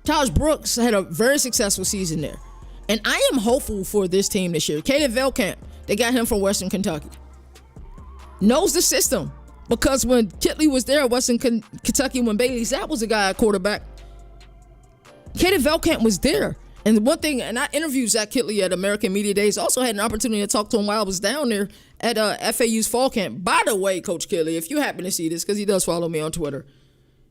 Taj Brooks had a very successful season there. And I am hopeful for this team this year. Caden Velkamp, they got him from Western Kentucky. Knows the system. Because when Kittley was there at Western Kentucky, when Bailey Zapp was the guy at quarterback, Caden Velkamp was there. And one thing, and I interviewed Zach Kittley at American Media Days, also had an opportunity to talk to him while I was down there at FAU's fall camp. By the way, Coach Kittley, if you happen to see this, because he does follow me on Twitter,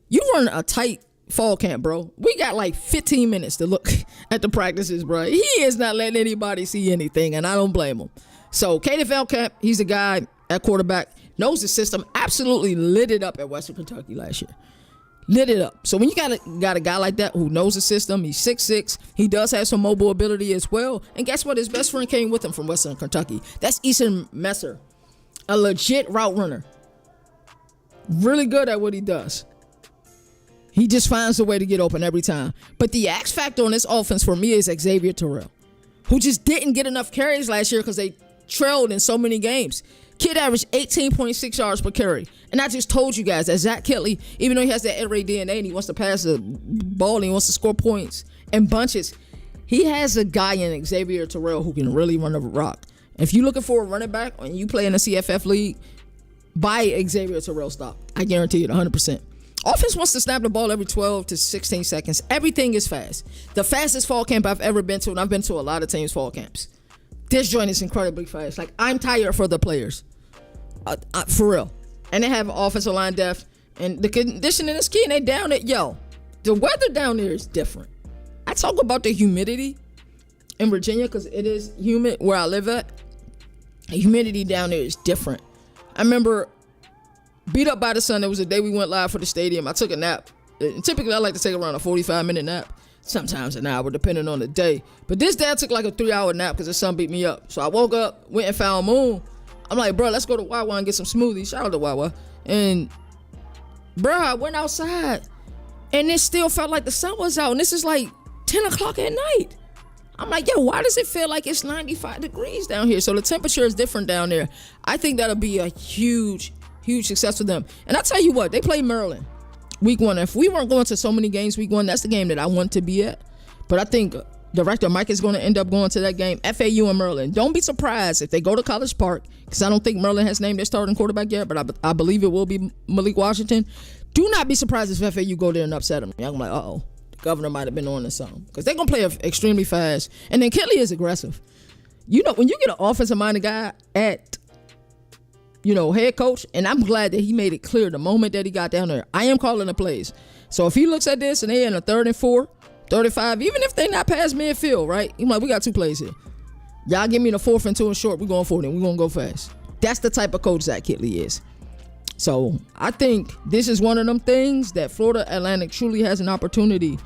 you run a tight fall camp, bro. We got like 15 minutes to look at the practices, bro. He is not letting anybody see anything, and I don't blame him. So, Caden Velkamp, he's the guy at quarterback, knows the system, absolutely lit it up at Western Kentucky last year. Lit it up. So when you got a guy like that who knows the system, he's 6'6", he does have some mobile ability as well. And guess what? His best friend came with him from Western Kentucky. That's Easton Messer, a legit route runner. Really good at what he does. He just finds a way to get open every time. But the X factor on this offense for me is Xavier Terrell, who just didn't get enough carries last year because they trailed in so many games. Kid averaged 18.6 yards per carry. And I just told you guys that Zach Kittley, even though he has that air raid DNA and he wants to pass the ball and he wants to score points and bunches, he has a guy in Xavier Terrell who can really run the rock. If you're looking for a running back and you play in the CFF league, buy Xavier Terrell stock. I guarantee it 100%. Offense wants to snap the ball every 12 to 16 seconds. Everything is fast. The fastest fall camp I've ever been to, and I've been to a lot of teams' fall camps. This joint is incredibly fast. Like, I'm tired for the players. For real. And they have offensive line depth. And the conditioning is key. And they down it. Yo, the weather down there is different. I talk about the humidity in Virginia because it is humid where I live at. The humidity down there is different. I remember beat up by the sun. There was a day we went live for the stadium. I took a nap. And typically, I like to take around a 45-minute nap. Sometimes an hour, depending on the day. But this day, I took like a 3-hour nap because the sun beat me up. So I woke up, went and found Moon. I'm like, bro, let's go to Wawa and get some smoothies. Shout out to Wawa. And, bro, I went outside. And it still felt like the sun was out. And this is like 10 o'clock at night. I'm like, yo, why does it feel like it's 95 degrees down here? So the temperature is different down there. I think that'll be a huge success for them. And I tell you what, they play Maryland week 1. If we weren't going to so many games week 1, that's the game that I want to be at. But I think Director Mike is going to end up going to that game. FAU and Maryland. Don't be surprised if they go to College Park, because I don't think Maryland has named their starting quarterback yet, but I believe it will be Malik Washington. Do not be surprised if FAU go there and upset them. I'm like, uh-oh, the governor might have been on this something, because they're going to play extremely fast. And then Kelly is aggressive. You know, when you get an offensive-minded guy at head coach, and I'm glad that he made it clear the moment that he got down there, I am calling the plays. So if he looks at this and they're in a 3rd and 4, 35, even if they not past midfield, right? He's like, we got 2 plays here. Y'all give me the 4th and 2 and short. We're going for it, and we're going to go fast. That's the type of coach Zach Kittley is. So I think this is one of them things that Florida Atlantic truly has an opportunity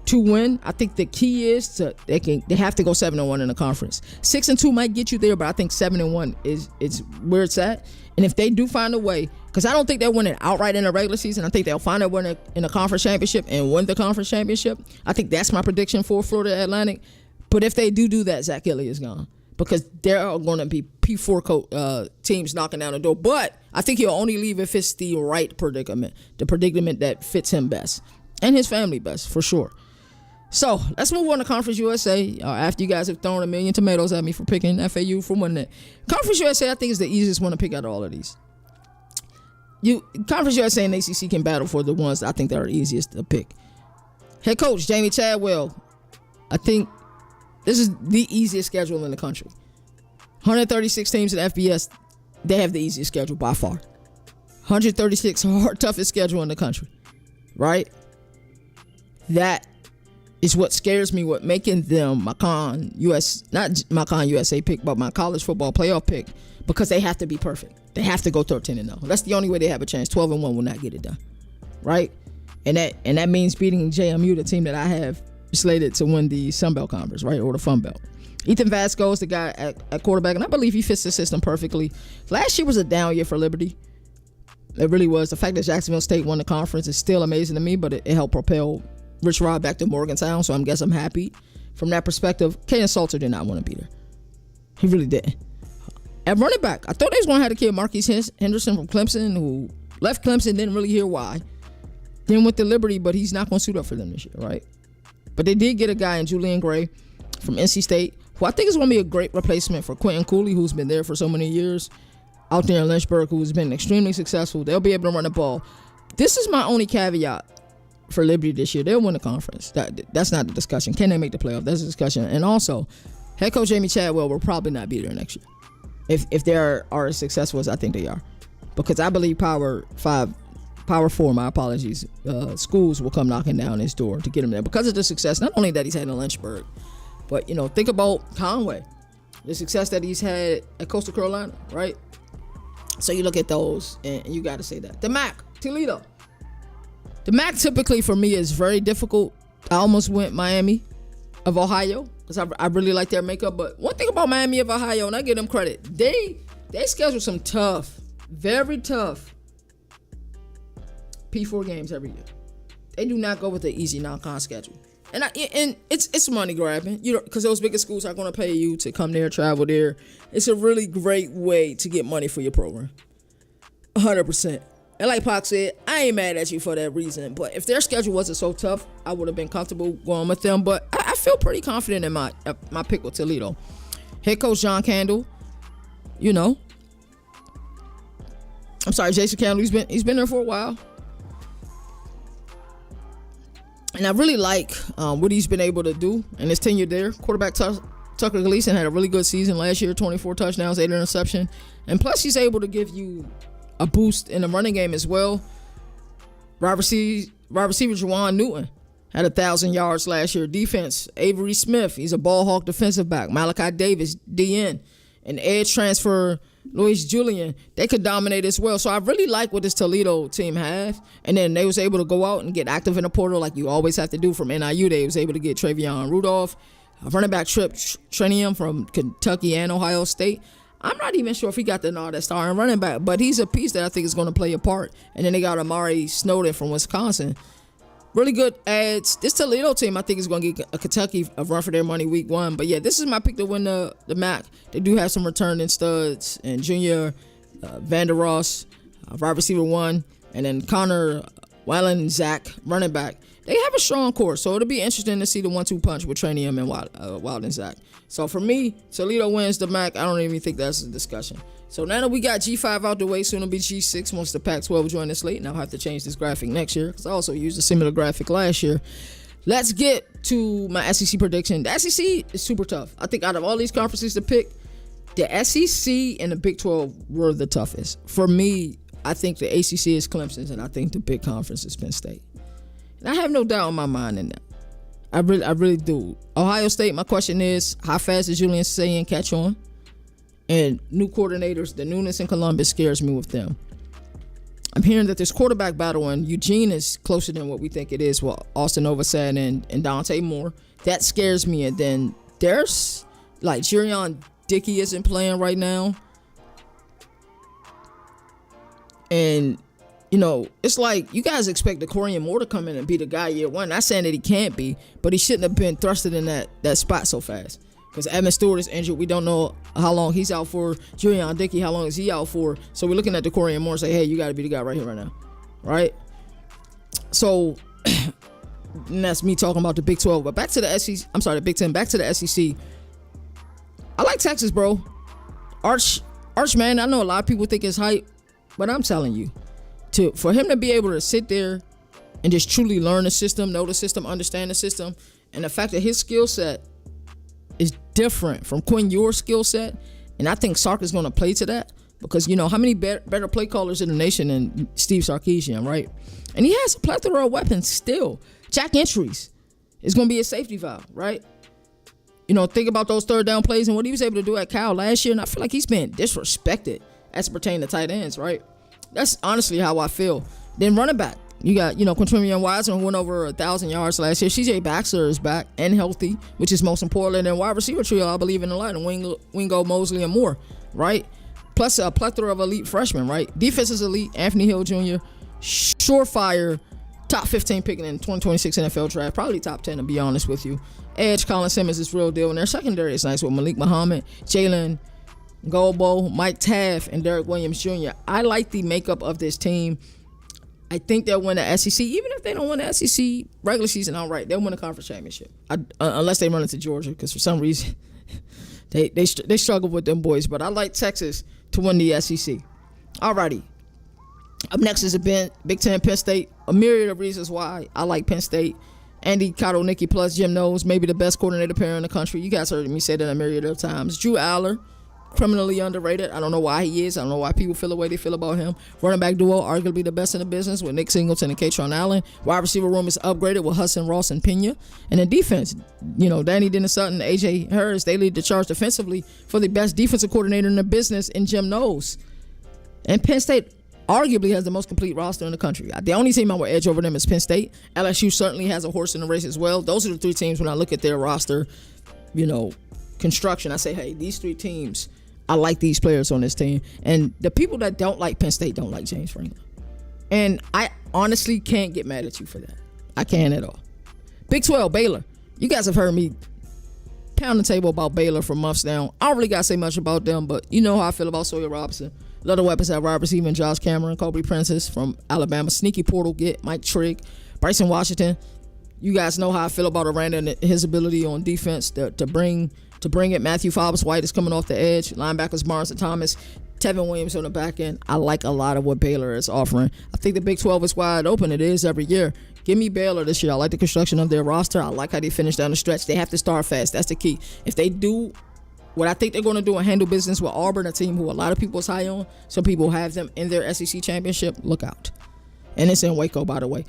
to win. I think the key is they have to go 7-1 in the conference. 6-2 might get you there, but I think 7-1 is where it's at. And if they do find a way, because I don't think they'll win it outright in the regular season. I think they'll find a way in the conference championship and win the conference championship. I think that's my prediction for Florida Atlantic. But if they do that, Zach Elliott is gone, because there are going to be P4 teams knocking down the door. But I think he'll only leave if it's the right predicament, the predicament that fits him best and his family best, for sure. So let's move on to Conference USA. After you guys have thrown a million tomatoes at me for picking FAU for winning it, Conference USA I think is the easiest one to pick out of all of these. Conference USA and ACC can battle for the ones I think that are easiest to pick. Head coach Jamie Chadwell, I think this is the easiest schedule in the country. 136 teams in FBS, they have the easiest schedule by far. 136 toughest schedule in the country, right? That is what scares me with making them not my Con USA pick, but my college football playoff pick, because they have to be perfect. They have to go 13-0. That's the only way they have a chance. 12-1 will not get it done, right? And that means beating JMU, the team that I have slated to win the Sun Belt Conference, right, or the Fun Belt. Ethan Vasco is the guy at quarterback, and I believe he fits the system perfectly. Last year was a down year for Liberty. It really was. The fact that Jacksonville State won the conference is still amazing to me, but it helped propel Rich Rod back to Morgantown, so I'm happy from that perspective. Kaden Salter did not want to be there. He really didn't. At running back, I thought they was going to have the kid Marquise Henderson from Clemson, who left Clemson, didn't really hear why. Then went to Liberty, but he's not going to suit up for them this year, right? But they did get a guy in Julian Gray from NC State, who I think is going to be a great replacement for Quentin Cooley, who's been there for so many years, out there in Lynchburg, who's been extremely successful. They'll be able to run the ball. This is my only caveat for Liberty this year. They'll win the conference. That's not the discussion. Can they make the playoff? That's the discussion. And also, head coach Jamie Chadwell will probably not be there next year if they are as successful as I think they are, because I believe Power 4, my apologies, schools will come knocking down his door to get him there because of the success, not only that he's had in Lynchburg, but, think about Conway, the success that he's had at Coastal Carolina, right? So you look at those, and you got to say that. The MAC, Toledo. The MAC typically for me is very difficult. I almost went Miami of Ohio because I really like their makeup. But one thing about Miami of Ohio, and I give them credit, they schedule some tough, very tough P4 games every year. They do not go with the easy non-con schedule. And it's money grabbing, because those bigger schools are going to pay you to come there, travel there. It's a really great way to get money for your program. 100%. And like Pac said, I ain't mad at you for that reason. But if their schedule wasn't so tough, I would have been comfortable going with them. But I feel pretty confident in my pick with Toledo. Head coach John Candle, I'm sorry, Jason Candle. He's been there for a while. And I really like what he's been able to do in his tenure there. Quarterback Tucker Gleason had a really good season last year, 24 touchdowns, 8 interceptions. And plus, he's able to give you a boost in the running game as well. Wide receiver Juwan Newton had 1,000 yards last year. Defense, Avery Smith, he's a ball hawk defensive back. Malachi Davis, DN. And edge transfer, Luis Julian, they could dominate as well. So I really like what this Toledo team have. And then they was able to go out and get active in the portal like you always have to do from NIU. They was able to get Travion Rudolph, running back Trip Trinium from Kentucky and Ohio State. I'm not even sure if he got the nod at starting running back, but he's a piece that I think is going to play a part. And then they got Amari Snowden from Wisconsin. Really good ads. This Toledo team, I think, is going to get a Kentucky a run for their money week 1. But, yeah, this is my pick to win the MAC. They do have some returning studs. And Junior Vander Ross, wide receiver 1. And then Connor Wallen Zach, running back. They have a strong core, so it'll be interesting to see the 1-2 punch with Trainium and Wild and Zach. So for me, Toledo wins the MAC. I don't even think that's a discussion. So now that we got G5 out the way, soon it'll be G6 once the Pac-12 join us late. And I'll have to change this graphic next year because I also used a similar graphic last year. Let's get to my SEC prediction. The SEC is super tough. I think out of all these conferences to pick, the SEC and the Big 12 were the toughest. For me, I think the ACC is Clemson's, and I think the big conference is Penn State. And I have no doubt in my mind in that. I really do. Ohio State, my question is, how fast does Julian Sayin catch on? And new coordinators, the newness in Columbus scares me with them. I'm hearing that this quarterback battle in Eugene is closer than what we think it is with Austin Novosad and Dante Moore. That scares me. And then there's like Jerion Dickey isn't playing right now. And, you know, it's like you guys expect the Corian Moore to come in and be the guy year one. Not saying that he can't be, but he shouldn't have been thrusted in that spot so fast. Because Evan Stewart is injured. We don't know how long he's out for. Jerion Dickey, how long is he out for? So we're looking at the Corian Moore and say, hey, you got to be the guy right here, right now. Right? So, and that's me talking about the Big 12. But back to the SEC. I'm sorry, the Big 10. Back to the SEC. I like Texas, bro. Arch, man, I know a lot of people think it's hype. But I'm telling you, for him to be able to sit there and just truly learn the system, know the system, understand the system, and the fact that his skill set is different from Quinn Ewers' skill set, and I think Sark is going to play to that because, you know, how many better play callers in the nation than Steve Sarkisian, right? And he has a plethora of weapons still. Jack Entries is going to be a safety valve, right? You know, think about those third down plays and what he was able to do at Cal last year, and I feel like he's been disrespected as pertaining to tight ends, right? That's honestly how I feel. Then running back. You got, you know, Quintrimian Wiseman went over 1,000 yards last year. CJ Baxter is back and healthy, which is most important. And wide receiver trio, I believe in a lot. And Wingo, Mosley, and Moore, right? Plus a plethora of elite freshmen, right? Defense is elite. Anthony Hill Jr., surefire, top 15 picking in 2026 NFL draft. Probably top 10, to be honest with you. Edge, Colin Simmons is real deal. And their secondary is nice with Malik Muhammad, Jalen Golbo, Mike Taft, and Derek Williams Jr. I like the makeup of this team. I think they'll win the SEC. Even if they don't win the SEC regular season outright, they'll win the conference championship. Unless they run into Georgia, because for some reason they struggle with them boys. But I like Texas to win the SEC. Alrighty. Up next is a Big Ten Penn State. A myriad of reasons why I like Penn State. Andy Kotelnicki plus Jim Knowles, maybe the best coordinator pair in the country. You guys heard me say that a myriad of times. Drew Aller, criminally underrated. I don't know why he is. I don't know why people feel the way they feel about him. Running back duo, arguably the best in the business with Nick Singleton and Katron Allen. Wide receiver room is upgraded with Hudson, Ross, and Pena. And in defense, you know, Danny Dennis Sutton, AJ Harris, they lead the charge defensively for the best defensive coordinator in the business in Jim Knowles. And Penn State arguably has the most complete roster in the country. The only team I would edge over them is Penn State. LSU certainly has a horse in the race as well. Those are the three teams when I look at their roster, you know, construction. I say, hey, these three teams, I like these players on this team. And the people that don't like Penn State don't like James Franklin. And I honestly can't get mad at you for that. I can't at all. Big 12, Baylor. You guys have heard me pound the table about Baylor for months now. I don't really got to say much about them, but you know how I feel about Sawyer Robinson. A lot of weapons at wide receiver, Josh Cameron, Kobe Prentice from Alabama. Sneaky portal get Mike Trigg, Bryson Washington. You guys know how I feel about Aranda and his ability on defense to bring it. Matthew Fobbs-White is coming off the edge. Linebackers Barnes and Thomas. Tevin Williams on the back end. I like a lot of what Baylor is offering. I think the Big 12 is wide open. It is every year. Give me Baylor this year. I like the construction of their roster. I like how they finish down the stretch. They have to start fast. That's the key. If they do what I think they're going to do and handle business with Auburn, a team who a lot of people is high on, some people have them in their SEC championship, look out. And it's in Waco, by the way.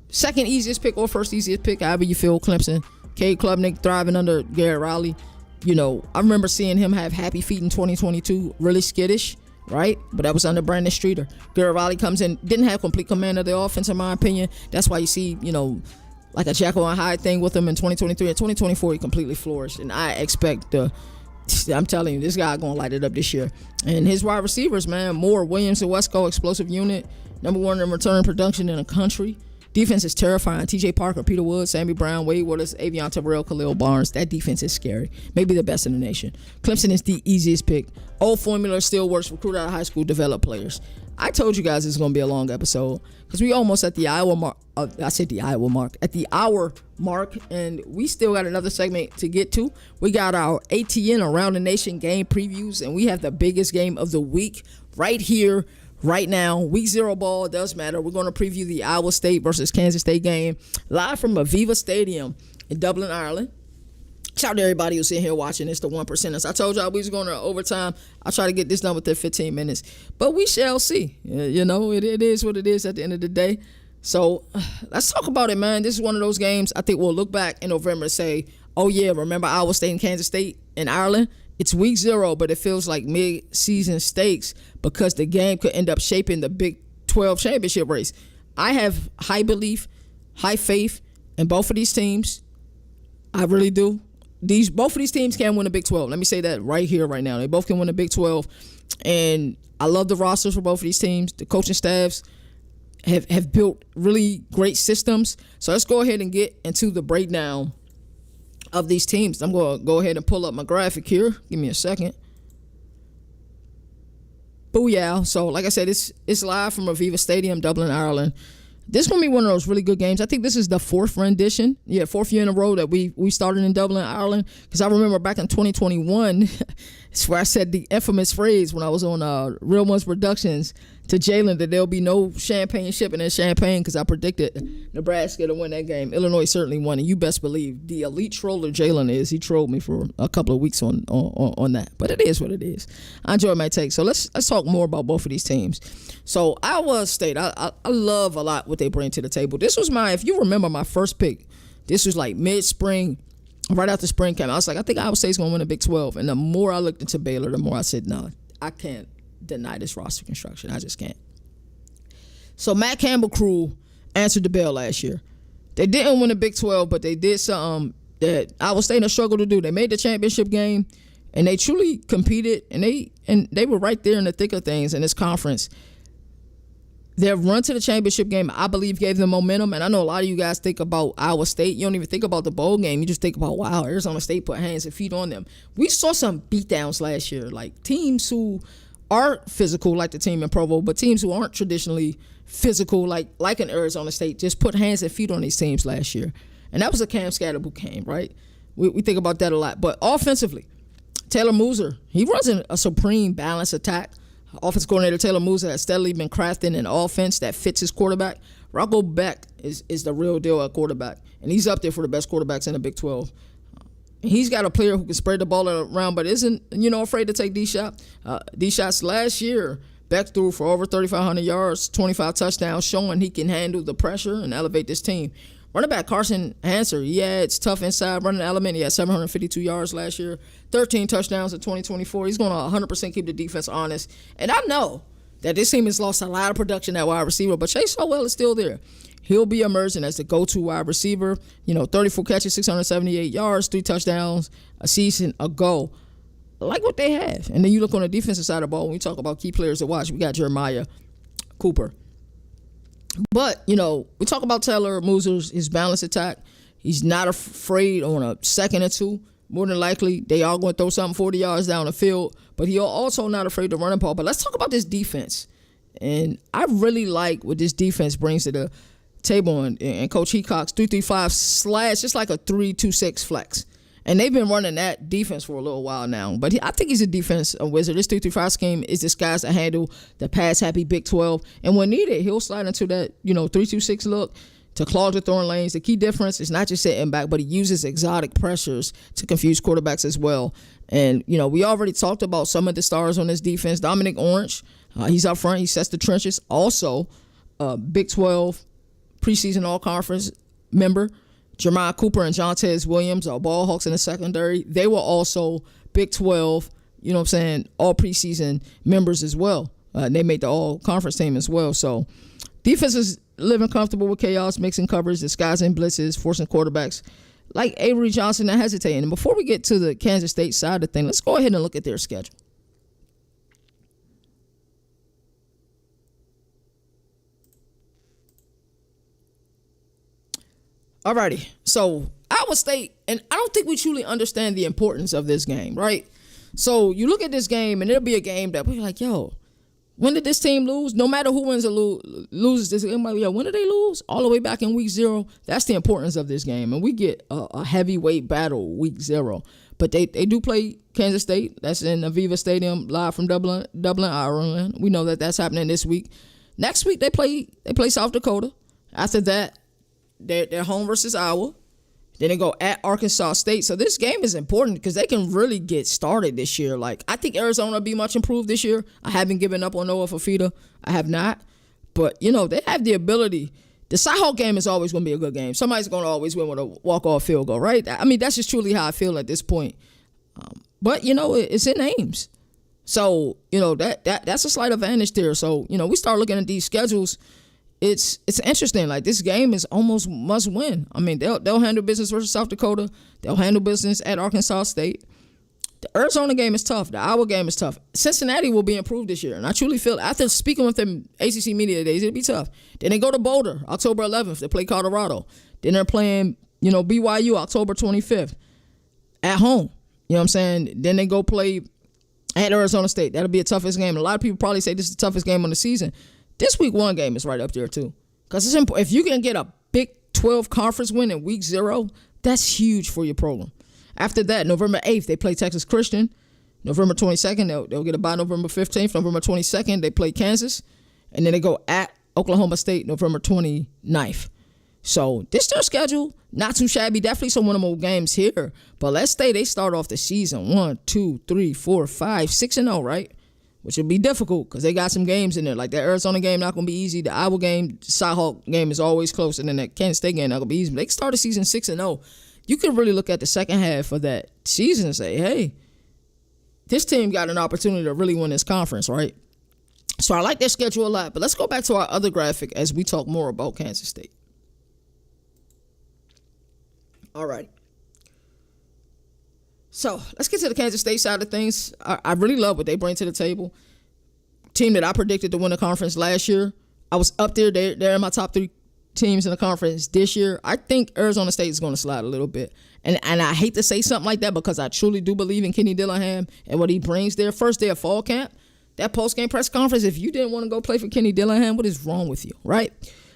Second easiest pick or first easiest pick, however you feel, Clemson. Cade Klubnik thriving under Garrett Riley. You know, I remember seeing him have happy feet in 2022, really skittish, right? But that was under Brandon Streeter. Garrett Riley comes in, didn't have complete command of the offense, in my opinion. That's why you see, you know, like a Jekyll and Hyde thing with him in 2023. In 2024, he completely flourished. And I expect I'm telling you, this guy going to light it up this year. And his wide receivers, man, Moore, Williams, and Wesco, explosive unit. Number one in return production in the country. Defense is terrifying. T.J. Parker, Peter Woods, Sammy Brown, Wade Willis, Avion Terrell, Khalil Barnes. That defense is scary. Maybe the best in the nation. Clemson is the easiest pick. Old formula still works. Recruit out of high school, develop players. I told you guys it's going to be a long episode because we almost at the Iowa mark. At the hour mark, and we still got another segment to get to. We got our ATN Around the Nation game previews, and we have the biggest game of the week right here, right now. Week 0 ball, it does matter. We're going to preview the Iowa State versus Kansas State game live from Aviva Stadium in Dublin, Ireland. Shout out to everybody who's sitting here watching. It's the 1%ers. I told y'all we was going to overtime. I'll try to get this done within 15 minutes. But we shall see. You know, it is what it is at the end of the day. So let's talk about it, man. This is one of those games I think we'll look back in November and say, oh, yeah, remember Iowa State and Kansas State in Ireland? It's week 0, but it feels like mid-season stakes because the game could end up shaping the Big 12 championship race. I have high belief, high faith in both of these teams. I really do. Both of these teams can win the Big 12. Let me say that right here, right now. They both can win the Big 12. And I love the rosters for both of these teams. The coaching staffs have built really great systems. So let's go ahead and get into the breakdown of these teams. I'm going to go ahead and pull up my graphic here. Give me a second. Booyah. So like I said, it's live from Aviva Stadium, Dublin, Ireland. This is going to be one of those really good games. I think this is the fourth rendition. Yeah, fourth year in a row that we started in Dublin, Ireland. Because I remember back in 2021, it's where I said the infamous phrase when I was on Real Ones Productions to Jalen that there'll be no champagne shipping in Champagne because I predicted Nebraska to win that game. Illinois certainly won, and you best believe the elite troller Jalen is. He trolled me for a couple of weeks on that. But it is what it is. I enjoy my take. So let's talk more about both of these teams. So Iowa State, I love a lot what they bring to the table. This was if you remember my first pick, this was like mid-spring, right after spring came. I was like, I think Iowa State's going to win the Big 12. And the more I looked into Baylor, the more I said, no, I can't deny this roster construction. I just can't. So Matt Campbell crew answered the bell last year. They didn't win the Big 12, but they did something that Iowa State struggled to do. They made the championship game, and they truly competed, and they were right there in the thick of things in this conference. Their run to the championship game, I believe, gave them momentum. And I know a lot of you guys think about Iowa State. You don't even think about the bowl game. You just think about, wow, Arizona State put hands and feet on them. We saw some beatdowns last year, like teams who are physical, like the team in Provo, but teams who aren't traditionally physical, like in Arizona State, just put hands and feet on these teams last year. And that was a Cam Scatterboot game, right? We think about that a lot. But offensively, Taylor Mooser, he runs a supreme balanced attack. Offensive coordinator Taylor Mooser has steadily been crafting an offense that fits his quarterback. Rocco Becht is the real deal at quarterback, and he's up there for the best quarterbacks in the Big 12. He's got a player who can spread the ball around, but isn't afraid to take these shots. These shots last year, Becht threw for over 3,500 yards, 25 touchdowns, showing he can handle the pressure and elevate this team. Running back Carson Hanser, it's tough inside running element. He had 752 yards last year, 13 touchdowns in 2024. He's going to 100% keep the defense honest. And I know that this team has lost a lot of production at wide receiver, but Chase Sowell is still there. He'll be emerging as the go-to wide receiver. 34 catches, 678 yards, 3 touchdowns a season ago. I like what they have. And then you look on the defensive side of the ball, when we talk about key players to watch, we got Jeremiah Cooper. But, we talk about Taylor Mooser's his balanced attack. He's not afraid on a second or two. More than likely, they are going to throw something 40 yards down the field. But he's also not afraid to run the ball. But let's talk about this defense. And I really like what this defense brings to the table. And Coach Heacock's 3-3-5 / just like a 3-2-6 flex. And they've been running that defense for a little while now. But I think he's a defense wizard. This 3-3-5 scheme is disguised to handle the pass-happy Big 12. And when needed, he'll slide into that 3-2-6 look to clog the throwing lanes. The key difference is not just sitting back, but he uses exotic pressures to confuse quarterbacks as well. And, we already talked about some of the stars on this defense. Dominic Orange, he's up front. He sets the trenches. Also, Big 12 preseason all-conference member. Jeremiah Cooper and Jontez Williams are ball hawks in the secondary. They were also Big 12, all preseason members as well. They made the all-conference team as well. So defense is living comfortable with chaos, mixing coverage, disguising blitzes, forcing quarterbacks like Avery Johnson to hesitate. And before we get to the Kansas State side of the thing, let's go ahead and look at their schedule. Alrighty, so Iowa State, and I don't think we truly understand the importance of this game, right? So you look at this game, and it'll be a game that we're like, when did this team lose? No matter who wins or loses this game, when did they lose? All the way back in week 0. That's the importance of this game, and we get a heavyweight battle week 0. But they do play Kansas State. That's in Aviva Stadium, live from Dublin, Ireland. We know that that's happening this week. Next week they play South Dakota. After that, they're home versus Iowa. Then they go at Arkansas State. So this game is important because they can really get started this year. I think Arizona will be much improved this year. I haven't given up on Noah Fafita. I have not. But, they have the ability. The Cy-Hawk game is always going to be a good game. Somebody's going to always win with a walk-off field goal, right? I mean, that's just truly how I feel at this point. But, it's in Ames. So, that's a slight advantage there. So, we start looking at these schedules. It's interesting. Like, this game is almost must win. I mean, they'll handle business versus South Dakota. They'll handle business at Arkansas State. The Arizona game is tough. The Iowa game is tough. Cincinnati will be improved this year. And I truly feel, after speaking with them ACC media days, it'll be tough. Then they go to Boulder, October 11th. They play Colorado. Then they're playing, BYU, October 25th at home. You know what I'm saying? Then they go play at Arizona State. That'll be a toughest game. A lot of people probably say this is the toughest game on the season. This week 1 game is right up there, too. Because it's important. If you can get a Big 12 conference win in week 0, that's huge for your program. After that, November 8th, they play Texas Christian. November 22nd, they'll get a bye. November 15th. November 22nd, they play Kansas. And then they go at Oklahoma State November 29th. So this their schedule, not too shabby. Definitely some winnable games here. But let's say they start off the season 1, 2, 3, 4, 5, 6-0, right? Which would be difficult because they got some games in there. Like that Arizona game, not going to be easy. The Iowa game, Cyhawk game is always close. And then that Kansas State game, not going to be easy. But they can start the season 6-0. You can really look at the second half of that season and say, hey, this team got an opportunity to really win this conference, right? So I like their schedule a lot. But let's go back to our other graphic as we talk more about Kansas State. All right. So let's get to the Kansas State side of things. I really love what they bring to the table. Team that I predicted to win the conference last year. I was up there. They're in my top 3 teams in the conference this year. I think Arizona State is going to slide a little bit. And I hate to say something like that because I truly do believe in Kenny Dillingham and what he brings there. First day of fall camp, that post-game press conference, if you didn't want to go play for Kenny Dillingham, what is wrong with you, right?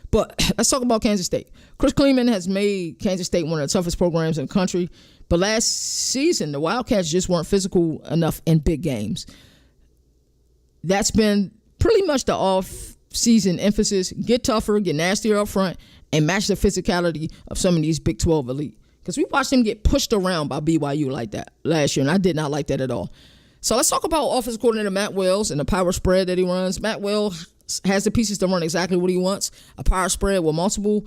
But let's talk about Kansas State. Chris Kleeman has made Kansas State one of the toughest programs in the country. But last season, the Wildcats just weren't physical enough in big games. That's been pretty much the off-season emphasis. Get tougher, get nastier up front, and match the physicality of some of these Big 12 elite. Because we watched them get pushed around by BYU like that last year, and I did not like that at all. So let's talk about offensive coordinator Matt Wells and the power spread that he runs. Matt Wells has the pieces to run exactly what he wants, a power spread with multiple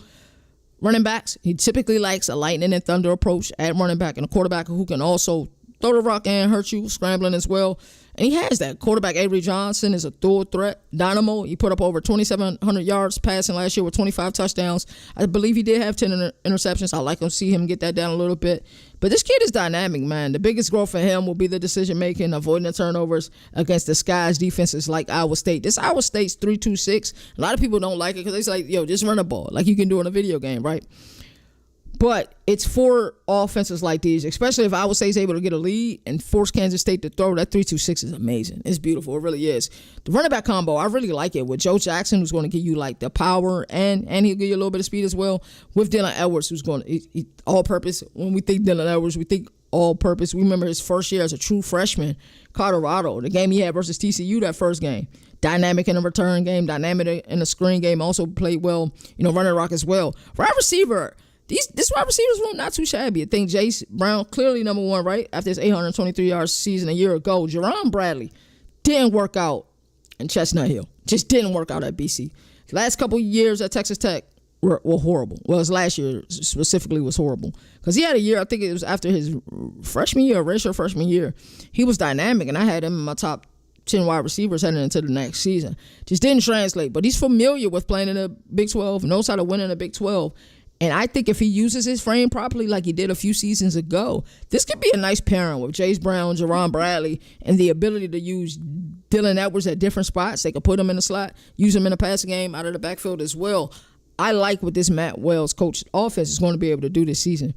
running backs. He typically likes a lightning and thunder approach at running back and a quarterback who can also throw the rock and hurt you, scrambling as well. And he has that. Quarterback Avery Johnson is a dual threat dynamo. He put up over 2,700 yards passing last year with 25 touchdowns. I believe he did have 10 interceptions. I like to see him get that down a little bit. But this kid is dynamic, man. The biggest growth for him will be the decision-making, avoiding the turnovers against the Skies defenses like Iowa State. This Iowa State's 3-2-6. A lot of people don't like it because it's like, yo, just run the ball like you can do in a video game, right? But it's for offenses like these, especially if Iowa State's able to get a lead and force Kansas State to throw. That 3-2-6 is amazing. It's beautiful. It really is. The running back combo, I really like it with Joe Jackson, who's going to give you like the power and he'll give you a little bit of speed as well. With Dylan Edwards, who's going to all-purpose. When we think Dylan Edwards, we think all-purpose. We remember his first year as a true freshman, Colorado, the game he had versus TCU that first game. Dynamic in the return game, dynamic in the screen game, also played well, running rock as well. Wide receiver. This wide receivers room not too shabby. I think Jace Brown clearly number 1, right? After his 823-yard season a year ago. Jerron Bradley didn't work out in Chestnut Hill. Just didn't work out at BC. Last couple years at Texas Tech were horrible. Well, his last year specifically was horrible. Because he had a year, I think it was after his freshman year, redshirt freshman year. He was dynamic, and I had him in my top 10 wide receivers heading into the next season. Just didn't translate. But he's familiar with playing in the Big 12, knows how to win in the Big 12. And I think if he uses his frame properly like he did a few seasons ago, this could be a nice pairing with Jace Brown, Jerron Bradley, and the ability to use Dylan Edwards at different spots. They could put him in the slot, use him in the passing game, out of the backfield as well. I like what this Matt Wells coached offense is going to be able to do this season.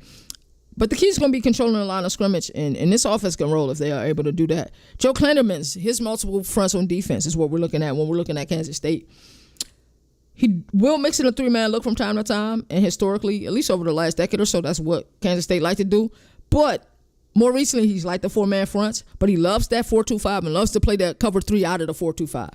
But the key is going to be controlling the line of scrimmage, and this offense can roll if they are able to do that. Joe Klinderman's, his multiple fronts on defense is what we're looking at when we're looking at Kansas State. He will mix in a 3-man look from time to time, and historically, at least over the last decade or so, that's what Kansas State like to do. But more recently, he's liked the 4-man fronts, but he loves that 4-2-5 and loves to play that cover 3 out of the 4-2-5.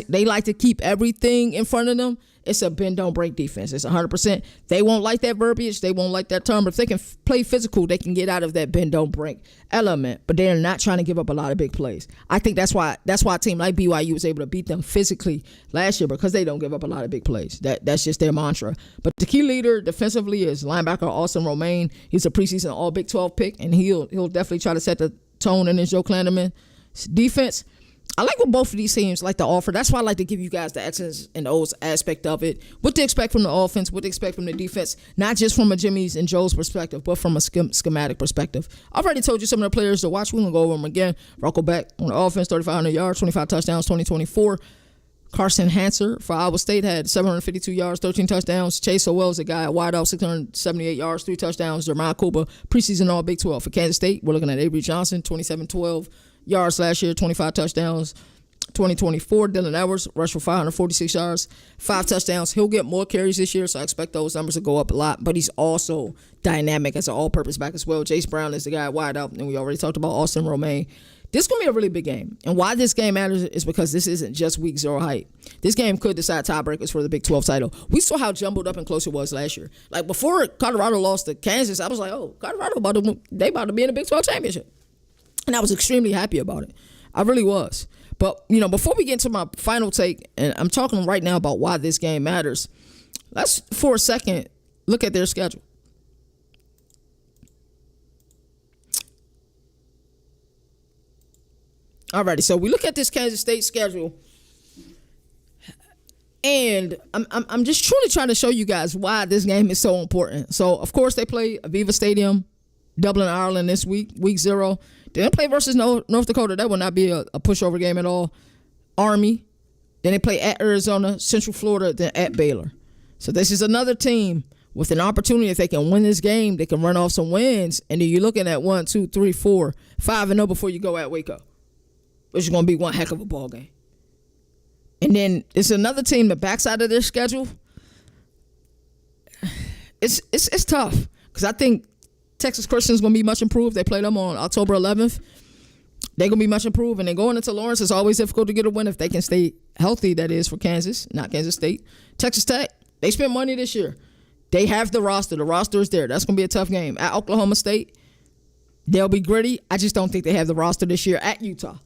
They like to keep everything in front of them. It's a bend, don't break defense. It's 100%. They won't like that verbiage. They won't like that term. But if they can play physical, they can get out of that bend, don't break element. But they're not trying to give up a lot of big plays. I think that's why a team like BYU was able to beat them physically last year because they don't give up a lot of big plays. That's just their mantra. But the key leader defensively is linebacker Austin Romaine. He's a preseason All Big 12 pick, and he'll definitely try to set the tone in his Joe Klinderman. Defense, I like what both of these teams like to offer. That's why I like to give you guys the X's and O's aspect of it. What to expect from the offense, what to expect from the defense, not just from a Jimmy's and Joe's perspective, but from a schematic perspective. I've already told you some of the players to watch. We're going to go over them again. Rocco Becht on the offense, 3,500 yards, 25 touchdowns, 2024. Carson Hanser for Iowa State had 752 yards, 13 touchdowns. Chase Owell's a guy at wide out, 678 yards, 3 touchdowns. Jeremiah Cooper, preseason all Big 12 for Kansas State. We're looking at Avery Johnson, 27-12 yards last year, 25 touchdowns. 2024, Dylan Edwards rushed for 546 yards, 5 touchdowns. He'll get more carries this year, so I expect those numbers to go up a lot. But he's also dynamic as an all-purpose back as well. Jace Brown is the guy wide out, and we already talked about Austin Romaine. This is going to be a really big game. And why this game matters is because this isn't just week 0 hype. This game could decide tiebreakers for the Big 12 title. We saw how jumbled up and close it was last year. Like, before Colorado lost to Kansas, I was like, oh, Colorado about to be in the Big 12 championship. And I was extremely happy about it. I really was. But, before we get into my final take, and I'm talking right now about why this game matters, let's, for a second, look at their schedule. Alrighty, so we look at this Kansas State schedule, and I'm just truly trying to show you guys why this game is so important. So, of course, they play Aviva Stadium, Dublin, Ireland this week 0. Then they play versus North Dakota. That will not be a pushover game at all. Army. Then they play at Arizona, Central Florida, then at Baylor. So this is another team with an opportunity. If they can win this game, they can run off some wins. And then you're looking at 1, 2, 3, 4, 5-0 before you go at Waco, which is going to be one heck of a ball game. And then it's another team, the backside of their schedule. It's tough because I think Texas Christian's going to be much improved. They play them on October 11th. They're going to be much improved. And then going into Lawrence, it's always difficult to get a win if they can stay healthy, that is, for Kansas, not Kansas State. Texas Tech, they spent money this year. They have the roster. The roster is there. That's going to be a tough game. At Oklahoma State, they'll be gritty. I just don't think they have the roster this year. At Utah,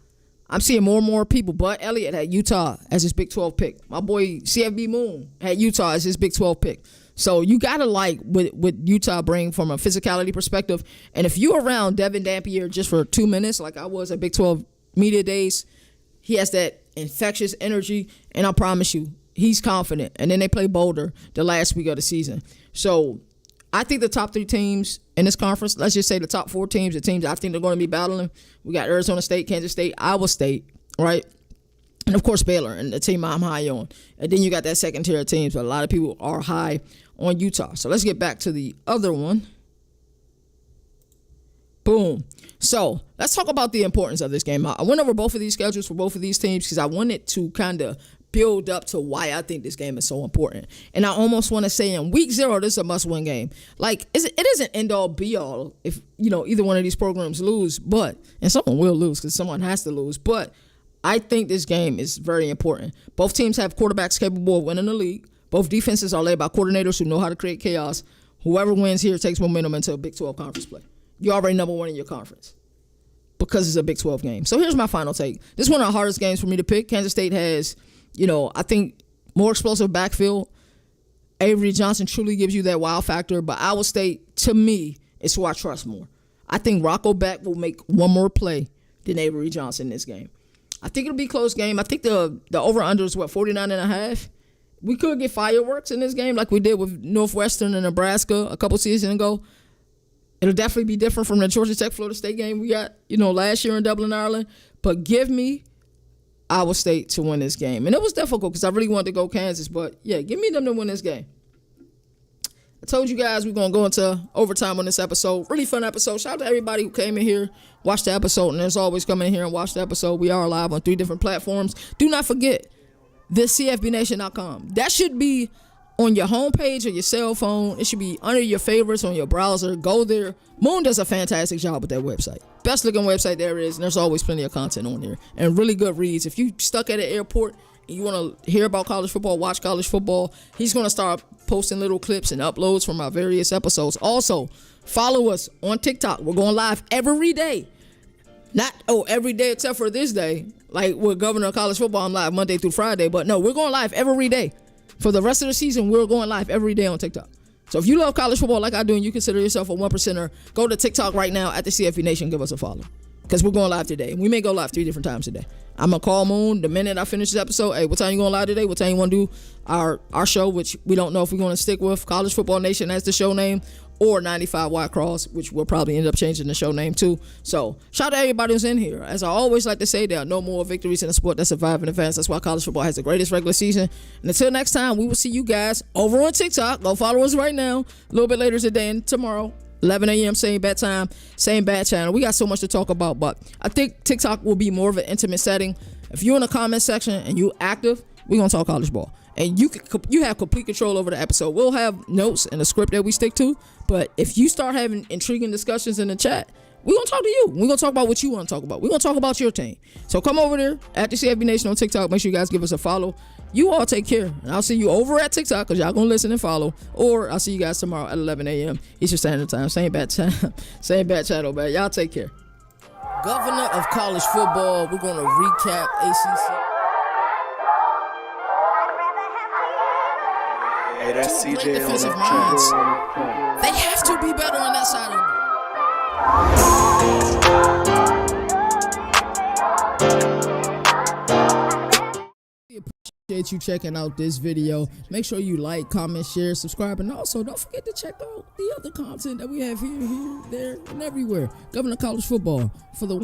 I'm seeing more and more people. Bud Elliott had Utah as his Big 12 pick. My boy CFB Moon had Utah as his Big 12 pick. So you got to like what Utah bring from a physicality perspective. And if you're around Devin Dampier just for 2 minutes, like I was at Big 12 Media Days, he has that infectious energy, and I promise you, he's confident. And then they play Boulder the last week of the season. So I think the top 3 teams in this conference, let's just say the top 4 teams, the teams I think they're going to be battling, we got Arizona State, Kansas State, Iowa State, right? And, of course, Baylor and the team I'm high on. And then you got that second tier of teams, but a lot of people are high on Utah. So let's get back to the other one. Boom. So let's talk about the importance of this game. I went over both of these schedules for both of these teams because I wanted to kind of build up to why I think this game is so important. And I almost want to say in week 0, this is a must-win game. Like, it isn't end-all, be-all if, either one of these programs lose. But, and someone will lose because someone has to lose. But I think this game is very important. Both teams have quarterbacks capable of winning the league. Both defenses are led by coordinators who know how to create chaos. Whoever wins here takes momentum into a Big 12 conference play. You're already number 1 in your conference because it's a Big 12 game. So here's my final take. This is one of the hardest games for me to pick. Kansas State has, I think more explosive backfield. Avery Johnson truly gives you that wow factor. But Iowa State, to me, is who I trust more. I think Rocco Becht will make one more play than Avery Johnson in this game. I think it'll be a close game. I think the over-under is, 49.5? We could get fireworks in this game like we did with Northwestern and Nebraska a couple seasons ago. It'll definitely be different from the Georgia Tech Florida State game we got, last year in Dublin, Ireland. But give me Iowa State to win this game. And it was difficult because I really wanted to go Kansas. But, yeah, give me them to win this game. I told you guys we're going to go into overtime on this episode. Really fun episode. Shout out to everybody who came in here, watched the episode. And as always, come in here and watch the episode. We are live on 3 different platforms. Do not forget, this CFBNation.com. That should be on your homepage or your cell phone. It should be under your favorites on your browser. Go there. Moon does a fantastic job with that website. Best looking website there is, and there's always plenty of content on there and really good reads. If you stuck at an airport and you want to hear about college football, watch college football, he's going to start posting little clips and uploads from our various episodes. Also, follow us on TikTok. We're going live every day. Not, every day except for this day. Like with Governor of College Football, I'm live Monday through Friday. But no, we're going live every day. For the rest of the season, we're going live every day on TikTok. So if you love college football like I do and you consider yourself a 1%er, go to TikTok right now at the CFB Nation. Give us a follow. because we're going live today. We may go live 3 different times today. I'm going to call Moon the minute I finish this episode. Hey, what time you going live today? What time you want to do our show, which we don't know if we're going to stick with College Football Nation as the show name, or 95 White Cross, which we'll probably end up changing the show name too. So shout out to everybody who's in here. As I always like to say, there are no more victories in a sport that survive in advance. That's why college football has the greatest regular season. And until next time, we will see you guys over on TikTok. Go follow us right now. A little bit later today and tomorrow, 11 a.m., same bad time, same bad channel. We got so much to talk about, but I think TikTok will be more of an intimate setting. If you're in the comment section and you're active, we're going to talk college ball. And you have complete control over the episode. We'll have notes and a script that we stick to. But if you start having intriguing discussions in the chat, we're going to talk to you. We're going to talk about what you want to talk about. We're going to talk about your team. So come over there at the CFB Nation on TikTok. Make sure you guys give us a follow. You all take care. And I'll see you over at TikTok because y'all going to listen and follow. Or I'll see you guys tomorrow at 11 a.m. Eastern Standard Time. Same bad time. Same bad channel, man. Y'all take care. Governor of college football. We're going to recap ACC. Hey, that's CJ defensive on minds. the They have to be better on that side of the Appreciate you checking out this video. Make sure you like, comment, share, subscribe, and also don't forget to check out the other content that we have here, there, and everywhere. Governor College Football for the